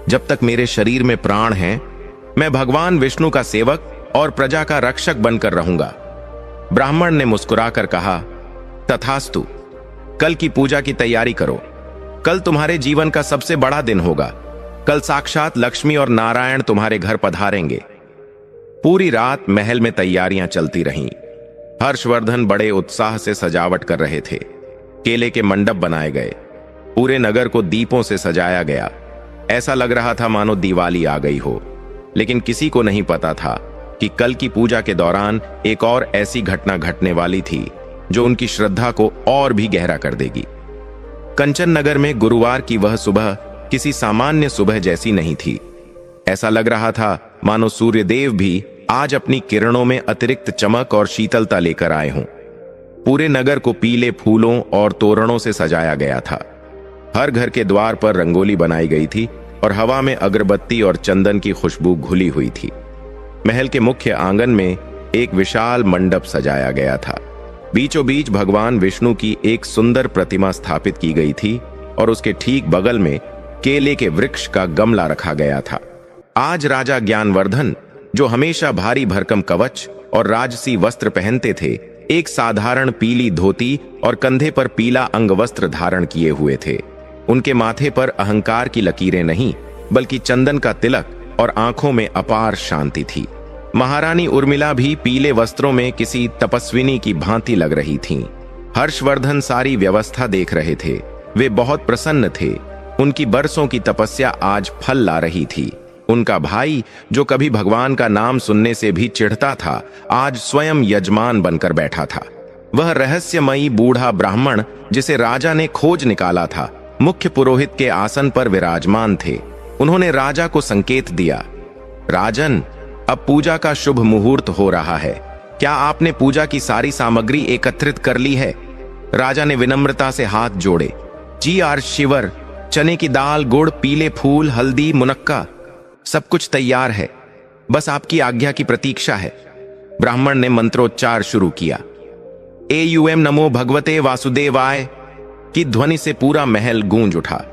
जब तक मेरे शरीर में प्राण हैं, मैं भगवान विष्णु का सेवक और प्रजा का रक्षक बनकर रहूंगा। ब्राह्मण ने मुस्कुराकर कहा, तथास्तु। कल की पूजा की तैयारी करो। कल तुम्हारे जीवन का सबसे बड़ा दिन होगा। कल साक्षात लक्ष्मी और नारायण तुम्हारे घर पधारेंगे। पूरी रात महल में तैयारियां चलती रहीं। हर्षवर्धन बड़े उत्साह से सजावट कर रहे थे। केले के मंडप बनाए गए। पूरे नगर को दीपों से सजाया गया। ऐसा लग रहा था मानो दिवाली आ गई हो। लेकिन किसी को नहीं पता था कि कल की पूजा के दौरान एक और ऐसी घटना घटने वाली थी जो उनकी श्रद्धा को और भी गहरा कर देगी। कंचन नगर में गुरुवार की वह सुबह किसी सामान्य सुबह जैसी नहीं थी। ऐसा लग रहा था मानो सूर्यदेव भी आज अपनी किरणों में अतिरिक्त चमक और शीतलता लेकर आए हों। पूरे नगर को पीले फूलों और तोरणों से सजाया गया था। हर घर के द्वार पर रंगोली बनाई गई थी और हवा में अगरबत्ती और चंदन की खुशबू घुली हुई थी। महल के मुख्य आंगन में एक विशाल मंडप सजाया गया था। बीचों बीच भगवान विष्णु की एक सुंदर प्रतिमा स्थापित की गई थी और उसके ठीक बगल में केले के वृक्ष का गमला रखा गया था। आज राजा ज्ञानवर्धन, जो हमेशा भारी भरकम कवच और राजसी वस्त्र पहनते थे, एक साधारण पीली धोती और कंधे पर पीला अंगवस्त्र धारण किए हुए थे। उनके माथे पर अहंकार की लकीरें नहीं, बल्कि चंदन का तिलक और आंखों में अपार शांति थी। महारानी उर्मिला भी पीले वस्त्रों में किसी तपस्विनी की भांति लग रही थीं। हर्षवर्धन सारी व्यवस्था देख रहे थे। वे बहुत प्रसन्न थे। उनकी बरसों की तपस्या आज फल ला रही थी। उनका भाई, जो कभी भगवान का नाम सुनने से भी चिढ़ता था, आज स्वयं यजमान बनकर बैठा था। वह रहस्यमयी बूढ़ा ब्राह्मण जिसे राजा ने खोज निकाला था, मुख्य पुरोहित के आसन पर विराजमान थे। उन्होंने राजा को संकेत दिया, राजन, अब पूजा का शुभ मुहूर्त हो रहा है। क्या आपने पूजा की सारी सामग्री एकत्रित कर ली है? राजा ने विनम्रता से हाथ जोड़े। जी आर्शिवर, चने की दाल, गुड़, पीले फूल, हल्दी, मुनक्का, सब कुछ तैयार है। बस आपकी आज्ञा की प्रतीक्षा है। ब्राह्मण ने मंत्रोच्चार शुरू किया। एयुएम नमो भगवते वासुदेवाय की ध्वनि से पूरा महल गूंज उठा।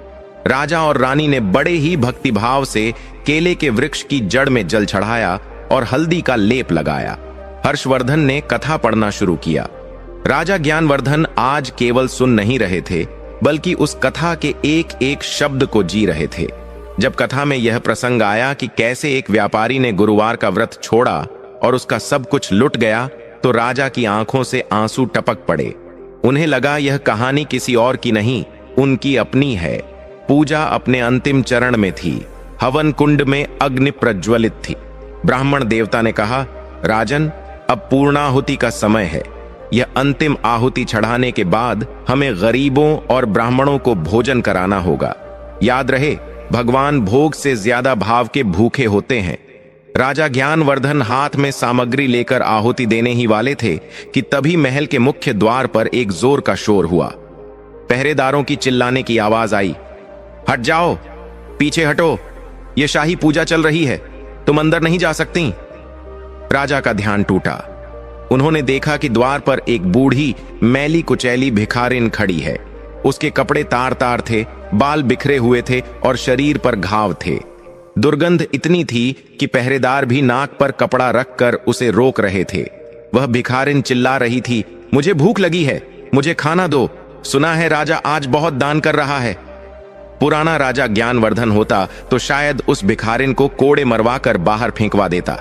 राजा और रानी ने बड़े ही भक्तिभाव से केले के वृक्ष की जड़ में जल चढ़ाया और हल्दी का लेप लगाया। हर्षवर्धन ने कथा पढ़ना शुरू किया। राजा ज्ञानवर्धन आज केवल सुन नहीं रहे थे, बल्कि उस कथा के एक एक शब्द को जी रहे थे। जब कथा में यह प्रसंग आया कि कैसे एक व्यापारी ने गुरुवार का व्रत छोड़ा और उसका सब कुछ लुट गया, तो राजा की आंखों से आंसू टपक पड़े। उन्हें लगा यह कहानी किसी और की नहीं, उनकी अपनी है। पूजा अपने अंतिम चरण में थी। हवन कुंड में अग्नि प्रज्वलित थी। ब्राह्मण देवता ने कहा, राजन, अब पूर्णाहुति का समय है। यह अंतिम आहुति चढ़ाने के बाद हमें गरीबों और ब्राह्मणों को भोजन कराना होगा। याद रहे, भगवान भोग से ज्यादा भाव के भूखे होते हैं। राजा ज्ञानवर्धन हाथ में सामग्री लेकर आहुति देने ही वाले थे कि तभी महल के मुख्य द्वार पर एक जोर का शोर हुआ। पहरेदारों की चिल्लाने की आवाज आई, हट जाओ, पीछे हटो, ये शाही पूजा चल रही है, तुम अंदर नहीं जा सकती। राजा का ध्यान टूटा। उन्होंने देखा कि द्वार पर एक बूढ़ी मैली कुचैली भिखारिन खड़ी है। उसके कपड़े तार तार थे, बाल बिखरे हुए थे और शरीर पर घाव थे। दुर्गंध इतनी थी कि पहरेदार भी नाक पर कपड़ा रखकर उसे रोक रहे थे। वह भिखारिन चिल्ला रही थी, मुझे भूख लगी है, मुझे खाना दो। सुना है राजा आज बहुत दान कर रहा है। पुराना राजा ज्ञानवर्धन होता तो शायद उस भिखारिन को कोड़े मरवा कर बाहर फेंकवा देता।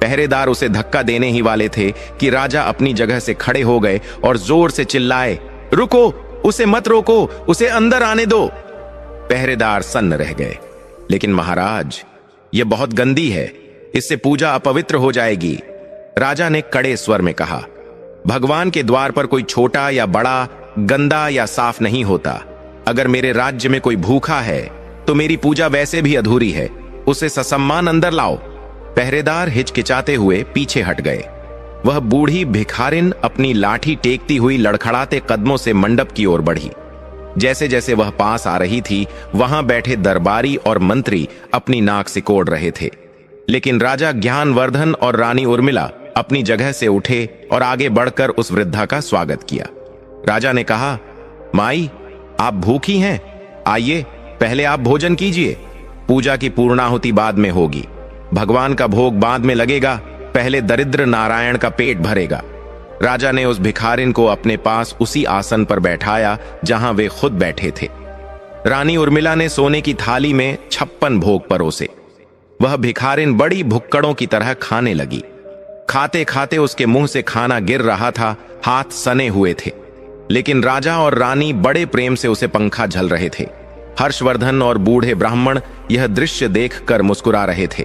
पहरेदार उसे धक्का देने ही वाले थे कि राजा अपनी जगह से खड़े हो गए और जोर से चिल्लाए, रुको, उसे मत रोको, उसे अंदर आने दो। पहरेदार सन्न रह गए। लेकिन महाराज, यह बहुत गंदी है, इससे पूजा अपवित्र हो जाएगी। राजा ने कड़े स्वर में कहा, भगवान के द्वार पर कोई छोटा या बड़ा, गंदा या साफ नहीं होता। अगर मेरे राज्य में कोई भूखा है तो मेरी पूजा वैसे भी अधूरी है, उसे ससम्मान अंदर लाओ। पहरेदार हिचकिचाते हुए पीछे हट गए। वह बूढ़ी भिखारिन अपनी लाठी टेकती हुई लड़खड़ाते कदमों से मंडप की ओर बढ़ी। जैसे जैसे वह पास आ रही थी, वहां बैठे दरबारी और मंत्री अपनी नाक सिकोड़ रहे थे। लेकिन राजा ज्ञानवर्धन और रानी उर्मिला अपनी जगह से उठे और आगे बढ़कर उस वृद्धा का स्वागत किया। राजा ने कहा, माई, आप भूखी हैं, आइए पहले आप भोजन कीजिए। पूजा की पूर्णाहुति बाद में होगी, भगवान का भोग बाद में लगेगा, पहले दरिद्र नारायण का पेट भरेगा। राजा ने उस भिखारिन को अपने पास उसी आसन पर बैठाया जहां वे खुद बैठे थे। रानी उर्मिला ने सोने की थाली में 56 भोग परोसे। वह भिखारिन बड़ी भुक्कड़ों की तरह खाने लगी। खाते खाते उसके मुंह से खाना गिर रहा था, हाथ सने हुए थे। लेकिन राजा और रानी बड़े प्रेम से उसे पंखा झल रहे थे। हर्षवर्धन और बूढ़े ब्राह्मण यह दृश्य देखकर मुस्कुरा रहे थे।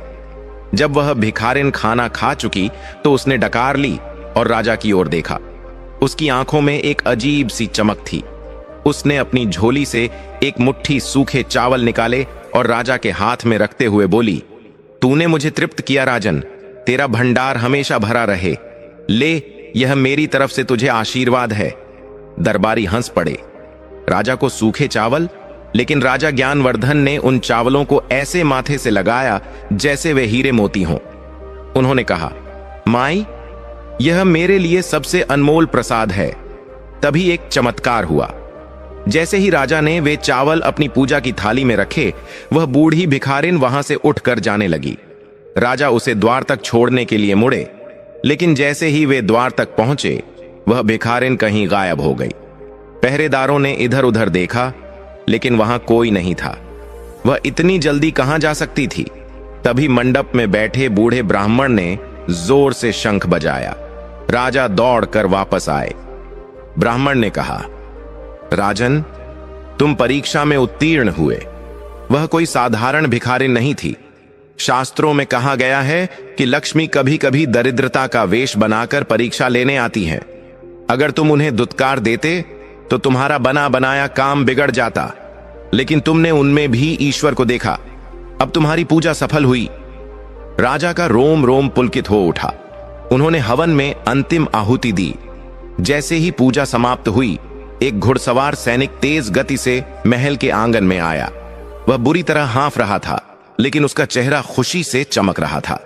जब वह भिखारिन खाना खा चुकी तो उसने डकार ली और राजा की ओर देखा। उसकी आंखों में एक अजीब सी चमक थी। उसने अपनी झोली से एक मुट्ठी सूखे चावल निकाले और राजा के हाथ में रखते हुए बोली, तूने मुझे तृप्त किया राजन, तेरा भंडार हमेशा भरा रहे। ले, यह मेरी तरफ से तुझे आशीर्वाद है। दरबारी हंस पड़े। राजा को सूखे चावल? लेकिन राजा ज्ञानवर्धन ने उन चावलों को ऐसे माथे से लगाया जैसे वे हीरे मोती हों। उन्होंने कहा, माई, यह मेरे लिए सबसे अनमोल प्रसाद है। तभी एक चमत्कार हुआ। जैसे ही राजा ने वे चावल अपनी पूजा की थाली में रखे, वह बूढ़ी भिखारिन वहां से उठकर जाने लगी। राजा उसे द्वार तक छोड़ने के लिए मुड़े, लेकिन जैसे ही वे द्वार तक पहुंचे, वह भिखारिन कहीं गायब हो गई। पहरेदारों ने इधर उधर देखा, लेकिन वहां कोई नहीं था। वह इतनी जल्दी कहां जा सकती थी? तभी मंडप में बैठे बूढ़े ब्राह्मण ने जोर से शंख बजाया। राजा दौड़कर वापस आए। ब्राह्मण ने कहा, राजन, तुम परीक्षा में उत्तीर्ण हुए। वह कोई साधारण भिखारिन नहीं थी। शास्त्रों में कहा गया है कि लक्ष्मी कभी कभी दरिद्रता का वेश बनाकर परीक्षा लेने आती हैं। अगर तुम उन्हें दुत्कार देते तो तुम्हारा बना बनाया काम बिगड़ जाता, लेकिन तुमने उनमें भी ईश्वर को देखा। अब तुम्हारी पूजा सफल हुई। राजा का रोम रोम पुलकित हो उठा। उन्होंने हवन में अंतिम आहुति दी। जैसे ही पूजा समाप्त हुई, एक घुड़सवार सैनिक तेज गति से महल के आंगन में आया। वह बुरी तरह हाँफ रहा था, लेकिन उसका चेहरा खुशी से चमक रहा था।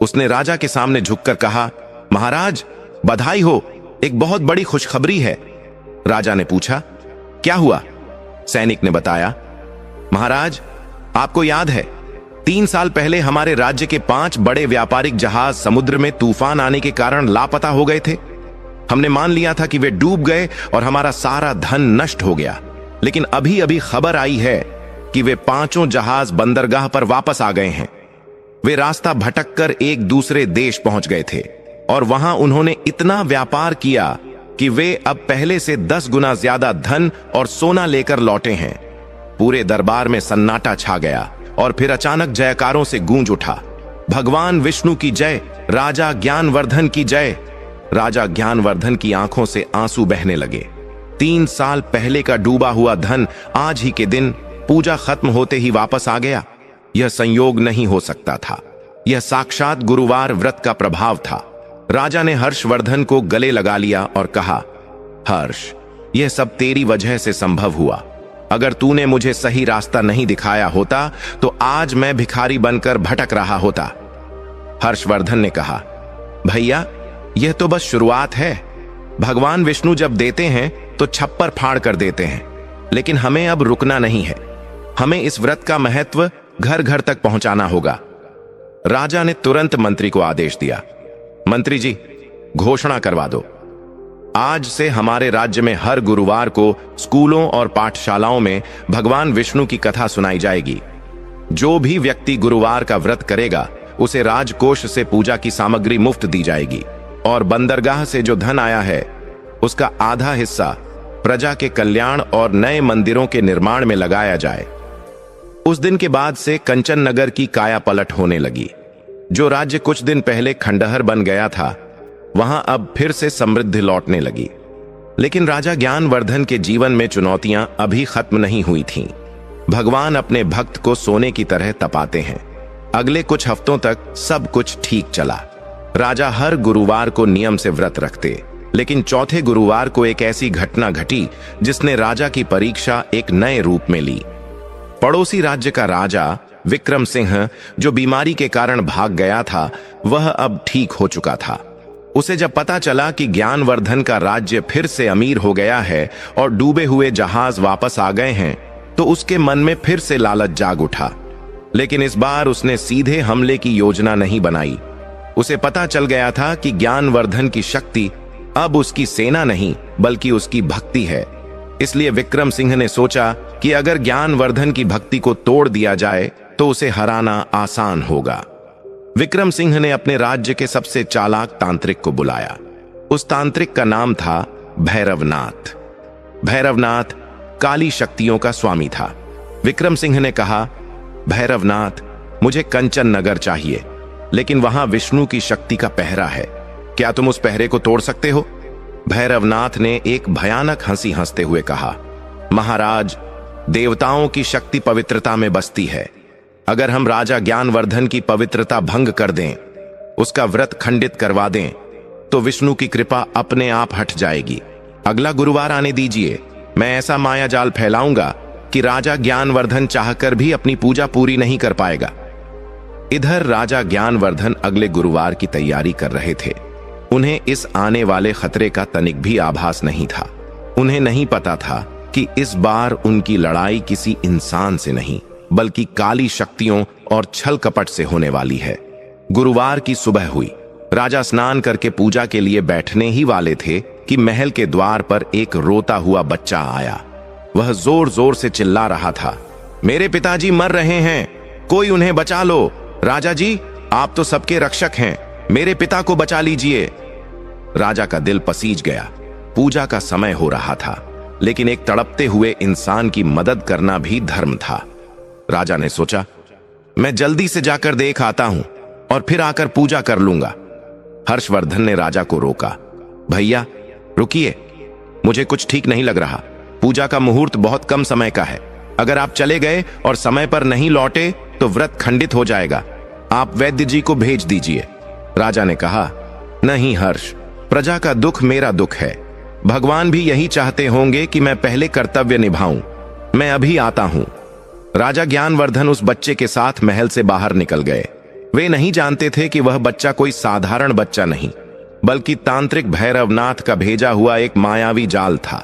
उसने राजा के सामने झुककर कहा, महाराज, बधाई हो, एक बहुत बड़ी खुशखबरी है। राजा ने पूछा, क्या हुआ? सैनिक ने बताया, महाराज, आपको याद है 3 साल पहले हमारे राज्य के 5 बड़े व्यापारिक जहाज समुद्र में तूफान आने के कारण लापता हो गए थे। हमने मान लिया था कि वे डूब गए और हमारा सारा धन नष्ट हो गया, लेकिन अभी अभी खबर आई है कि वे पांचों जहाज बंदरगाह पर वापस आ गए हैं। वे रास्ता भटककर एक दूसरे देश पहुंच गए थे और वहां उन्होंने इतना व्यापार किया कि वे अब पहले से 10 गुना ज्यादा धन और सोना लेकर लौटे हैं। पूरे दरबार में सन्नाटा छा गया और फिर अचानक जयकारों से गूंज उठा, भगवान विष्णु की जय, राजा ज्ञानवर्धन की जय। राजा ज्ञानवर्धन की आंखों से आंसू बहने लगे। 3 साल पहले का डूबा हुआ धन आज ही के दिन पूजा खत्म होते ही वापस आ गया। यह संयोग नहीं हो सकता था, यह साक्षात गुरुवार व्रत का प्रभाव था। राजा ने हर्षवर्धन को गले लगा लिया और कहा, हर्ष, यह सब तेरी वजह से संभव हुआ। अगर तूने मुझे सही रास्ता नहीं दिखाया होता तो आज मैं भिखारी बनकर भटक रहा होता। हर्षवर्धन ने कहा, भैया, यह तो बस शुरुआत है। भगवान विष्णु जब देते हैं तो छप्पर फाड़ कर देते हैं, लेकिन हमें अब रुकना नहीं है। हमें इस व्रत का महत्व घर घर तक पहुंचाना होगा। राजा ने तुरंत मंत्री को आदेश दिया, मंत्री जी, घोषणा करवा दो, आज से हमारे राज्य में हर गुरुवार को स्कूलों और पाठशालाओं में भगवान विष्णु की कथा सुनाई जाएगी। जो भी व्यक्ति गुरुवार का व्रत करेगा उसे राजकोष से पूजा की सामग्री मुफ्त दी जाएगी और बंदरगाह से जो धन आया है उसका आधा हिस्सा प्रजा के कल्याण और नए मंदिरों के निर्माण में लगाया जाए। उस दिन के बाद से कंचन नगर की काया पलट होने लगी। जो राज्य कुछ दिन पहले खंडहर बन गया था, वहां अब फिर से समृद्धि लौटने लगी। लेकिन राजा ज्ञानवर्धन के जीवन में चुनौतियां अभी खत्म नहीं हुई थीं। भगवान अपने भक्त को सोने की तरह तपाते हैं। अगले कुछ हफ्तों तक सब कुछ ठीक चला। राजा हर गुरुवार को नियम से व्रत रखते, लेकिन चौथे गुरुवार को एक ऐसी घटना घटी जिसने राजा की परीक्षा एक नए रूप में ली। पड़ोसी राज्य का राजा विक्रम सिंह, जो बीमारी के कारण भाग गया था, वह अब ठीक हो चुका था। उसे जब पता चला कि ज्ञानवर्धन का राज्य फिर से अमीर हो गया है और डूबे हुए जहाज वापस आ गए हैं, तो उसके मन में फिर से लालच जाग उठा। लेकिन इस बार उसने सीधे हमले की योजना नहीं बनाई। उसे पता चल गया था कि ज्ञानवर्धन की शक्ति अब उसकी सेना नहीं बल्कि उसकी भक्ति है। इसलिए विक्रम सिंह ने सोचा कि अगर ज्ञानवर्धन की भक्ति को तोड़ दिया जाए तो उसे हराना आसान होगा। विक्रम सिंह ने अपने राज्य के सबसे चालाक तांत्रिक को बुलाया। उस तांत्रिक का नाम था भैरवनाथ। भैरवनाथ काली शक्तियों का स्वामी था। विक्रम सिंह ने कहा, भैरवनाथ, मुझे कंचन नगर चाहिए, लेकिन वहां विष्णु की शक्ति का पहरा है। क्या तुम उस पहरे को तोड़ सकते हो? भैरवनाथ ने एक भयानक हंसी हंसते हुए कहा, महाराज, देवताओं की शक्ति पवित्रता में बसती है। अगर हम राजा ज्ञानवर्धन की पवित्रता भंग कर दें, उसका व्रत खंडित करवा दें, तो विष्णु की कृपा अपने आप हट जाएगी। अगला गुरुवार आने दीजिए, मैं ऐसा माया जाल फैलाऊंगा कि राजा ज्ञानवर्धन चाहकर भी अपनी पूजा पूरी नहीं कर पाएगा। इधर राजा ज्ञानवर्धन अगले गुरुवार की तैयारी कर रहे थे। उन्हें इस आने वाले खतरे का तनिक भी आभास नहीं था। उन्हें नहीं पता था कि इस बार उनकी लड़ाई किसी इंसान से नहीं बल्कि काली शक्तियों और छल कपट से होने वाली है। गुरुवार की सुबह हुई। राजा स्नान करके पूजा के लिए बैठने ही वाले थे कि महल के द्वार पर एक रोता हुआ बच्चा आया। वह जोर जोर से चिल्ला रहा था, मेरे पिताजी मर रहे हैं, कोई उन्हें बचा लो। राजा जी, आप तो सबके रक्षक हैं, मेरे पिता को बचा लीजिए। राजा का दिल पसीज गया। पूजा का समय हो रहा था, लेकिन एक तड़पते हुए इंसान की मदद करना भी धर्म था। राजा ने सोचा, मैं जल्दी से जाकर देख आता हूं और फिर आकर पूजा कर लूंगा। हर्षवर्धन ने राजा को रोका, भैया रुकिए, मुझे कुछ ठीक नहीं लग रहा। पूजा का मुहूर्त बहुत कम समय का है। अगर आप चले गए और समय पर नहीं लौटे तो व्रत खंडित हो जाएगा। आप वैद्य जी को भेज दीजिए। राजा ने कहा, नहीं हर्ष, प्रजा का दुख मेरा दुख है। भगवान भी यही चाहते होंगे कि मैं पहले कर्तव्य निभाऊं। मैं अभी आता हूं। राजा ज्ञानवर्धन उस बच्चे के साथ महल से बाहर निकल गए। वे नहीं जानते थे कि वह बच्चा कोई साधारण बच्चा नहीं बल्कि तांत्रिक भैरवनाथ का भेजा हुआ एक मायावी जाल था।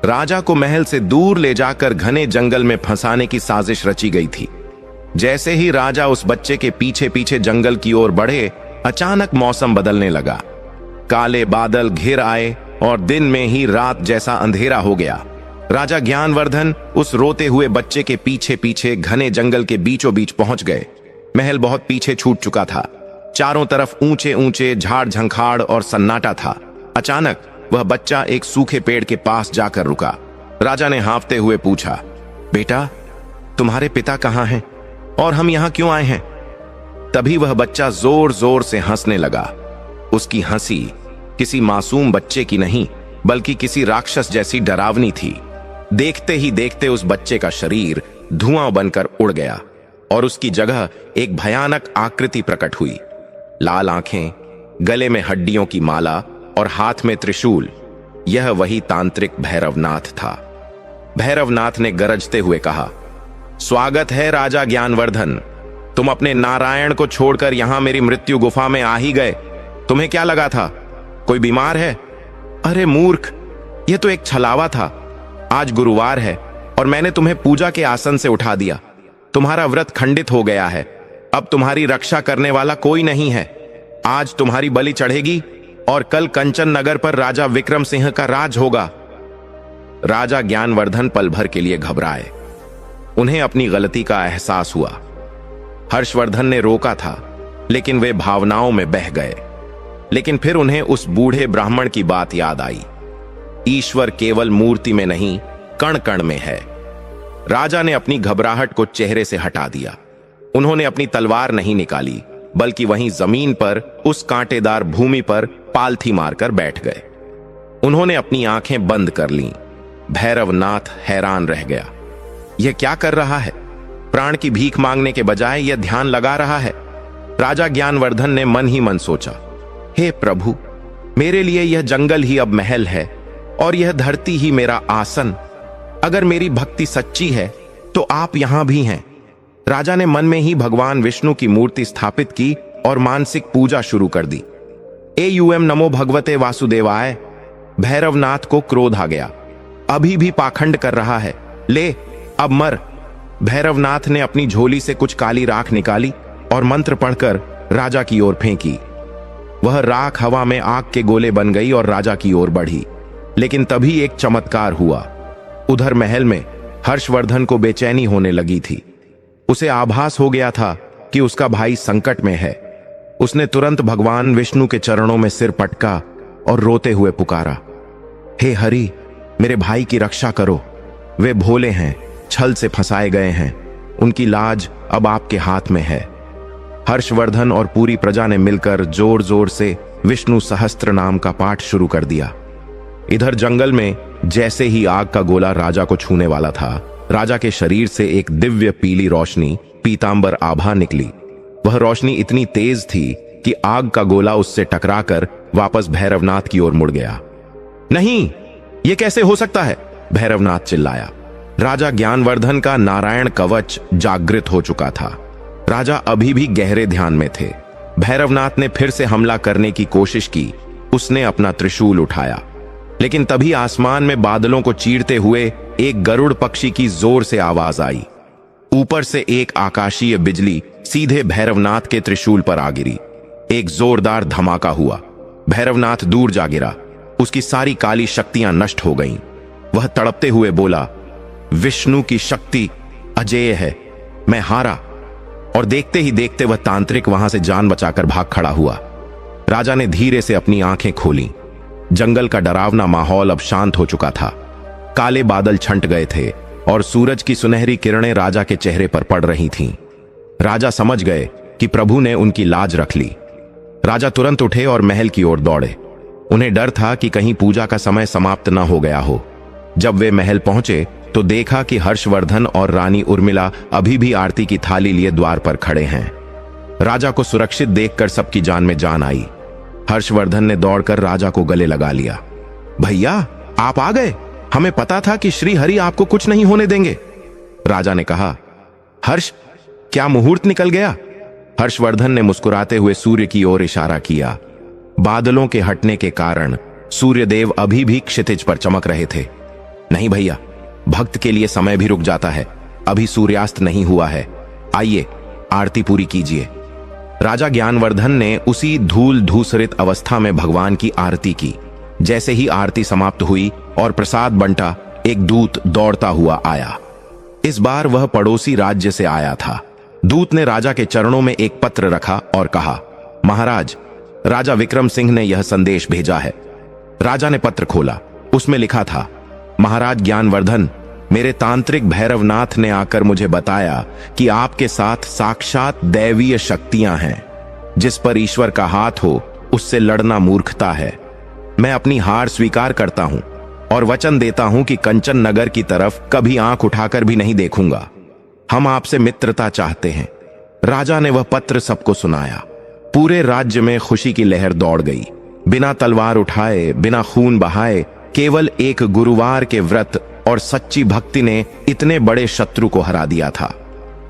राजा को महल से दूर ले जाकर घने जंगल में फंसाने की साजिश रची गई थी। जैसे ही राजा उस बच्चे के पीछे पीछे जंगल की ओर बढ़े, अचानक मौसम बदलने लगा। काले बादल घिर आए और दिन में ही रात जैसा अंधेरा हो गया। राजा ज्ञानवर्धन उस रोते हुए बच्चे के पीछे पीछे घने जंगल के बीचों बीच पहुंच गए। महल बहुत पीछे छूट चुका था। चारों तरफ ऊंचे ऊंचे झाड़ झंखाड़ और सन्नाटा था। अचानक वह बच्चा एक सूखे पेड़ के पास जाकर रुका। राजा ने हाँफते हुए पूछा, बेटा, तुम्हारे पिता कहाँ हैं और हम यहां क्यों आए हैं? तभी वह बच्चा जोर जोर से हंसने लगा। उसकी हंसी किसी मासूम बच्चे की नहीं, बल्कि किसी राक्षस जैसी डरावनी थी। देखते ही देखते उस बच्चे का शरीर धुआं बनकर उड़ गया और उसकी जगह एक भयानक आकृति प्रकट हुई। लाल आंखें, गले में हड्डियों की माला और हाथ में त्रिशूल। यह वही तांत्रिक भैरवनाथ था। भैरवनाथ ने गरजते हुए कहा, स्वागत है राजा ज्ञानवर्धन। तुम अपने नारायण को छोड़कर यहां मेरी मृत्यु गुफा में आ ही गए। तुम्हें क्या लगा था, कोई बीमार है? अरे मूर्ख, यह तो एक छलावा था। आज गुरुवार है और मैंने तुम्हें पूजा के आसन से उठा दिया। तुम्हारा व्रत खंडित हो गया है। अब तुम्हारी रक्षा करने वाला कोई नहीं है। आज तुम्हारी बलि चढ़ेगी और कल कंचन नगर पर राजा विक्रम सिंह का राज होगा। राजा ज्ञानवर्धन पल भर के लिए घबराए। उन्हें अपनी गलती का एहसास हुआ। हर्षवर्धन ने रोका था, लेकिन वे भावनाओं में बह गए। लेकिन फिर उन्हें उस बूढ़े ब्राह्मण की बात याद आई। ईश्वर केवल मूर्ति में नहीं, कण कण में है। राजा ने अपनी घबराहट को चेहरे से हटा दिया। उन्होंने अपनी तलवार नहीं निकाली, बल्कि वहीं जमीन पर उस कांटेदार भूमि पर पालथी मारकर बैठ गए। उन्होंने अपनी आंखें बंद कर लीं। भैरवनाथ हैरान रह गया। यह क्या कर रहा है? प्राण की भीख मांगने के बजाय यह ध्यान लगा रहा है। राजा ज्ञानवर्धन ने मन ही मन सोचा, हे प्रभु, मेरे लिए यह जंगल ही अब महल है और यह धरती ही मेरा आसन। अगर मेरी भक्ति सच्ची है तो आप यहां भी हैं। राजा ने मन में ही भगवान विष्णु की मूर्ति स्थापित की और मानसिक पूजा शुरू कर दी। एयूएम नमो भगवते वासुदेवाय। भैरवनाथ को क्रोध आ गया। अभी भी पाखंड कर रहा है, ले अब मर। भैरवनाथ ने अपनी झोली से कुछ काली राख निकाली और मंत्र पढ़कर राजा की ओर फेंकी। वह राख हवा में आग के गोले बन गई और राजा की ओर बढ़ी। लेकिन तभी एक चमत्कार हुआ। उधर महल में हर्षवर्धन को बेचैनी होने लगी थी। उसे आभास हो गया था कि उसका भाई संकट में है। उसने तुरंत भगवान विष्णु के चरणों में सिर पटका और रोते हुए पुकारा, हे हरि, मेरे भाई की रक्षा करो। वे भोले हैं, छल से फंसाए गए हैं। उनकी लाज अब आपके हाथ में है। हर्षवर्धन और पूरी प्रजा ने मिलकर जोर जोर से विष्णु सहस्त्र नाम का पाठ शुरू कर दिया। इधर जंगल में जैसे ही आग का गोला राजा को छूने वाला था, राजा के शरीर से एक दिव्य पीली रोशनी, पीतांबर आभा निकली। वह रोशनी इतनी तेज थी कि आग का गोला उससे टकराकर वापस भैरवनाथ की ओर मुड़ गया। नहीं, यह कैसे हो सकता है? भैरवनाथ चिल्लाया। राजा ज्ञानवर्धन का नारायण कवच जागृत हो चुका था। राजा अभी भी गहरे ध्यान में थे। भैरवनाथ ने फिर से हमला करने की कोशिश की। उसने अपना त्रिशूल उठाया, लेकिन तभी आसमान में बादलों को चीरते हुए एक गरुड़ पक्षी की जोर से आवाज आई। ऊपर से एक आकाशीय बिजली सीधे भैरवनाथ के त्रिशूल पर आ गिरी। एक जोरदार धमाका हुआ। भैरवनाथ दूर जा गिरा। उसकी सारी काली शक्तियां नष्ट हो गईं। वह तड़पते हुए बोला, विष्णु की शक्ति अजेय है, मैं हारा। और देखते ही देखते वह तांत्रिक वहां से जान बचाकर भाग खड़ा हुआ। राजा ने धीरे से अपनी आंखें खोली। जंगल का डरावना माहौल अब शांत हो चुका था। काले बादल छंट गए थे और सूरज की सुनहरी किरणें राजा के चेहरे पर पड़ रही थीं। राजा समझ गए कि प्रभु ने उनकी लाज रख ली। राजा तुरंत उठे और महल की ओर दौड़े। उन्हें डर था कि कहीं पूजा का समय समाप्त न हो गया हो। जब वे महल पहुंचे तो देखा कि हर्षवर्धन और रानी उर्मिला अभी भी आरती की थाली लिए द्वार पर खड़े हैं। राजा को सुरक्षित देखकर सबकी जान में जान आई। हर्षवर्धन ने दौड़कर राजा को गले लगा लिया। भैया, आप आ गए। हमें पता था कि श्री हरि आपको कुछ नहीं होने देंगे। राजा ने कहा, हर्ष, क्या मुहूर्त निकल गया? हर्षवर्धन ने मुस्कुराते हुए सूर्य की ओर इशारा किया। बादलों के हटने के कारण सूर्यदेव अभी भी क्षितिज पर चमक रहे थे। नहीं भैया, भक्त के लिए समय भी रुक जाता है। अभी सूर्यास्त नहीं हुआ है। आइए, आरती पूरी कीजिए। राजा ज्ञानवर्धन ने उसी धूल धूसरित अवस्था में भगवान की आरती की। जैसे ही आरती समाप्त हुई और प्रसाद बंटा एक दूत दौड़ता हुआ आया। इस बार वह पड़ोसी राज्य से आया था। दूत ने राजा के चरणों में एक पत्र रखा और कहा, महाराज, राजा विक्रम सिंह ने यह संदेश भेजा है। राजा ने पत्र खोला। उसमें लिखा था, महाराज ज्ञानवर्धन, मेरे तांत्रिक भैरवनाथ ने आकर मुझे बताया कि आपके साथ साक्षात दैवीय शक्तियां हैं। जिस पर ईश्वर का हाथ हो उससे लड़ना मूर्खता है। मैं अपनी हार स्वीकार करता हूं और वचन देता हूं कि कंचन नगर की तरफ कभी आंख उठाकर भी नहीं देखूंगा। हम आपसे मित्रता चाहते हैं। राजा ने वह पत्र सबको सुनाया। पूरे राज्य में खुशी की लहर दौड़ गई। बिना तलवार उठाए, बिना खून बहाए, केवल एक गुरुवार के व्रत और सच्ची भक्ति ने इतने बड़े शत्रु को हरा दिया था।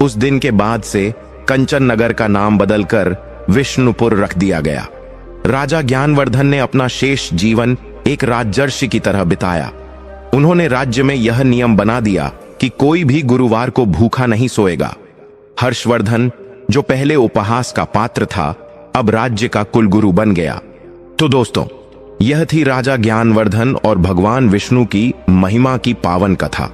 उस दिन के बाद से कंचन नगर का नाम बदलकर विष्णुपुर रख दिया गया। राजा ज्ञानवर्धन ने अपना शेष जीवन एक राजर्षि की तरह बिताया। उन्होंने राज्य में यह नियम बना दिया कि कोई भी गुरुवार को भूखा नहीं सोएगा। हर्षवर्धन, जो पहले उपहास का पात्र था, अब राज्य का कुलगुरु बन गया। तो दोस्तों, यह थी राजा ज्ञानवर्धन और भगवान विष्णु की महिमा की पावन कथा।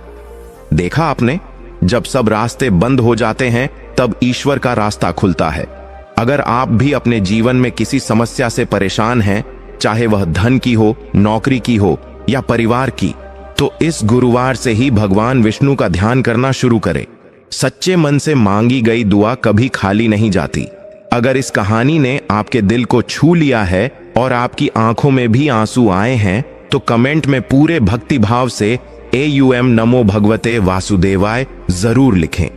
देखा आपने, जब सब रास्ते बंद हो जाते हैं तब ईश्वर का रास्ता खुलता है। अगर आप भी अपने जीवन में किसी समस्या से परेशान हैं, चाहे वह धन की हो, नौकरी की हो या परिवार की, तो इस गुरुवार से ही भगवान विष्णु का ध्यान करना शुरू करें। सच्चे मन से मांगी गई दुआ कभी खाली नहीं जाती। अगर इस कहानी ने आपके दिल को छू लिया है और आपकी आंखों में भी आंसू आए हैं, तो कमेंट में पूरे भक्ति भाव से AUM नमो भगवते वासुदेवाय जरूर लिखें।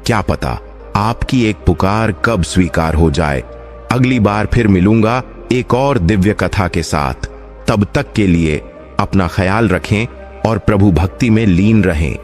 क्या पता आपकी एक पुकार कब स्वीकार हो जाए। अगली बार फिर मिलूंगा एक और दिव्य कथा के साथ। तब तक के लिए अपना ख्याल रखें और प्रभु भक्ति में लीन रहें।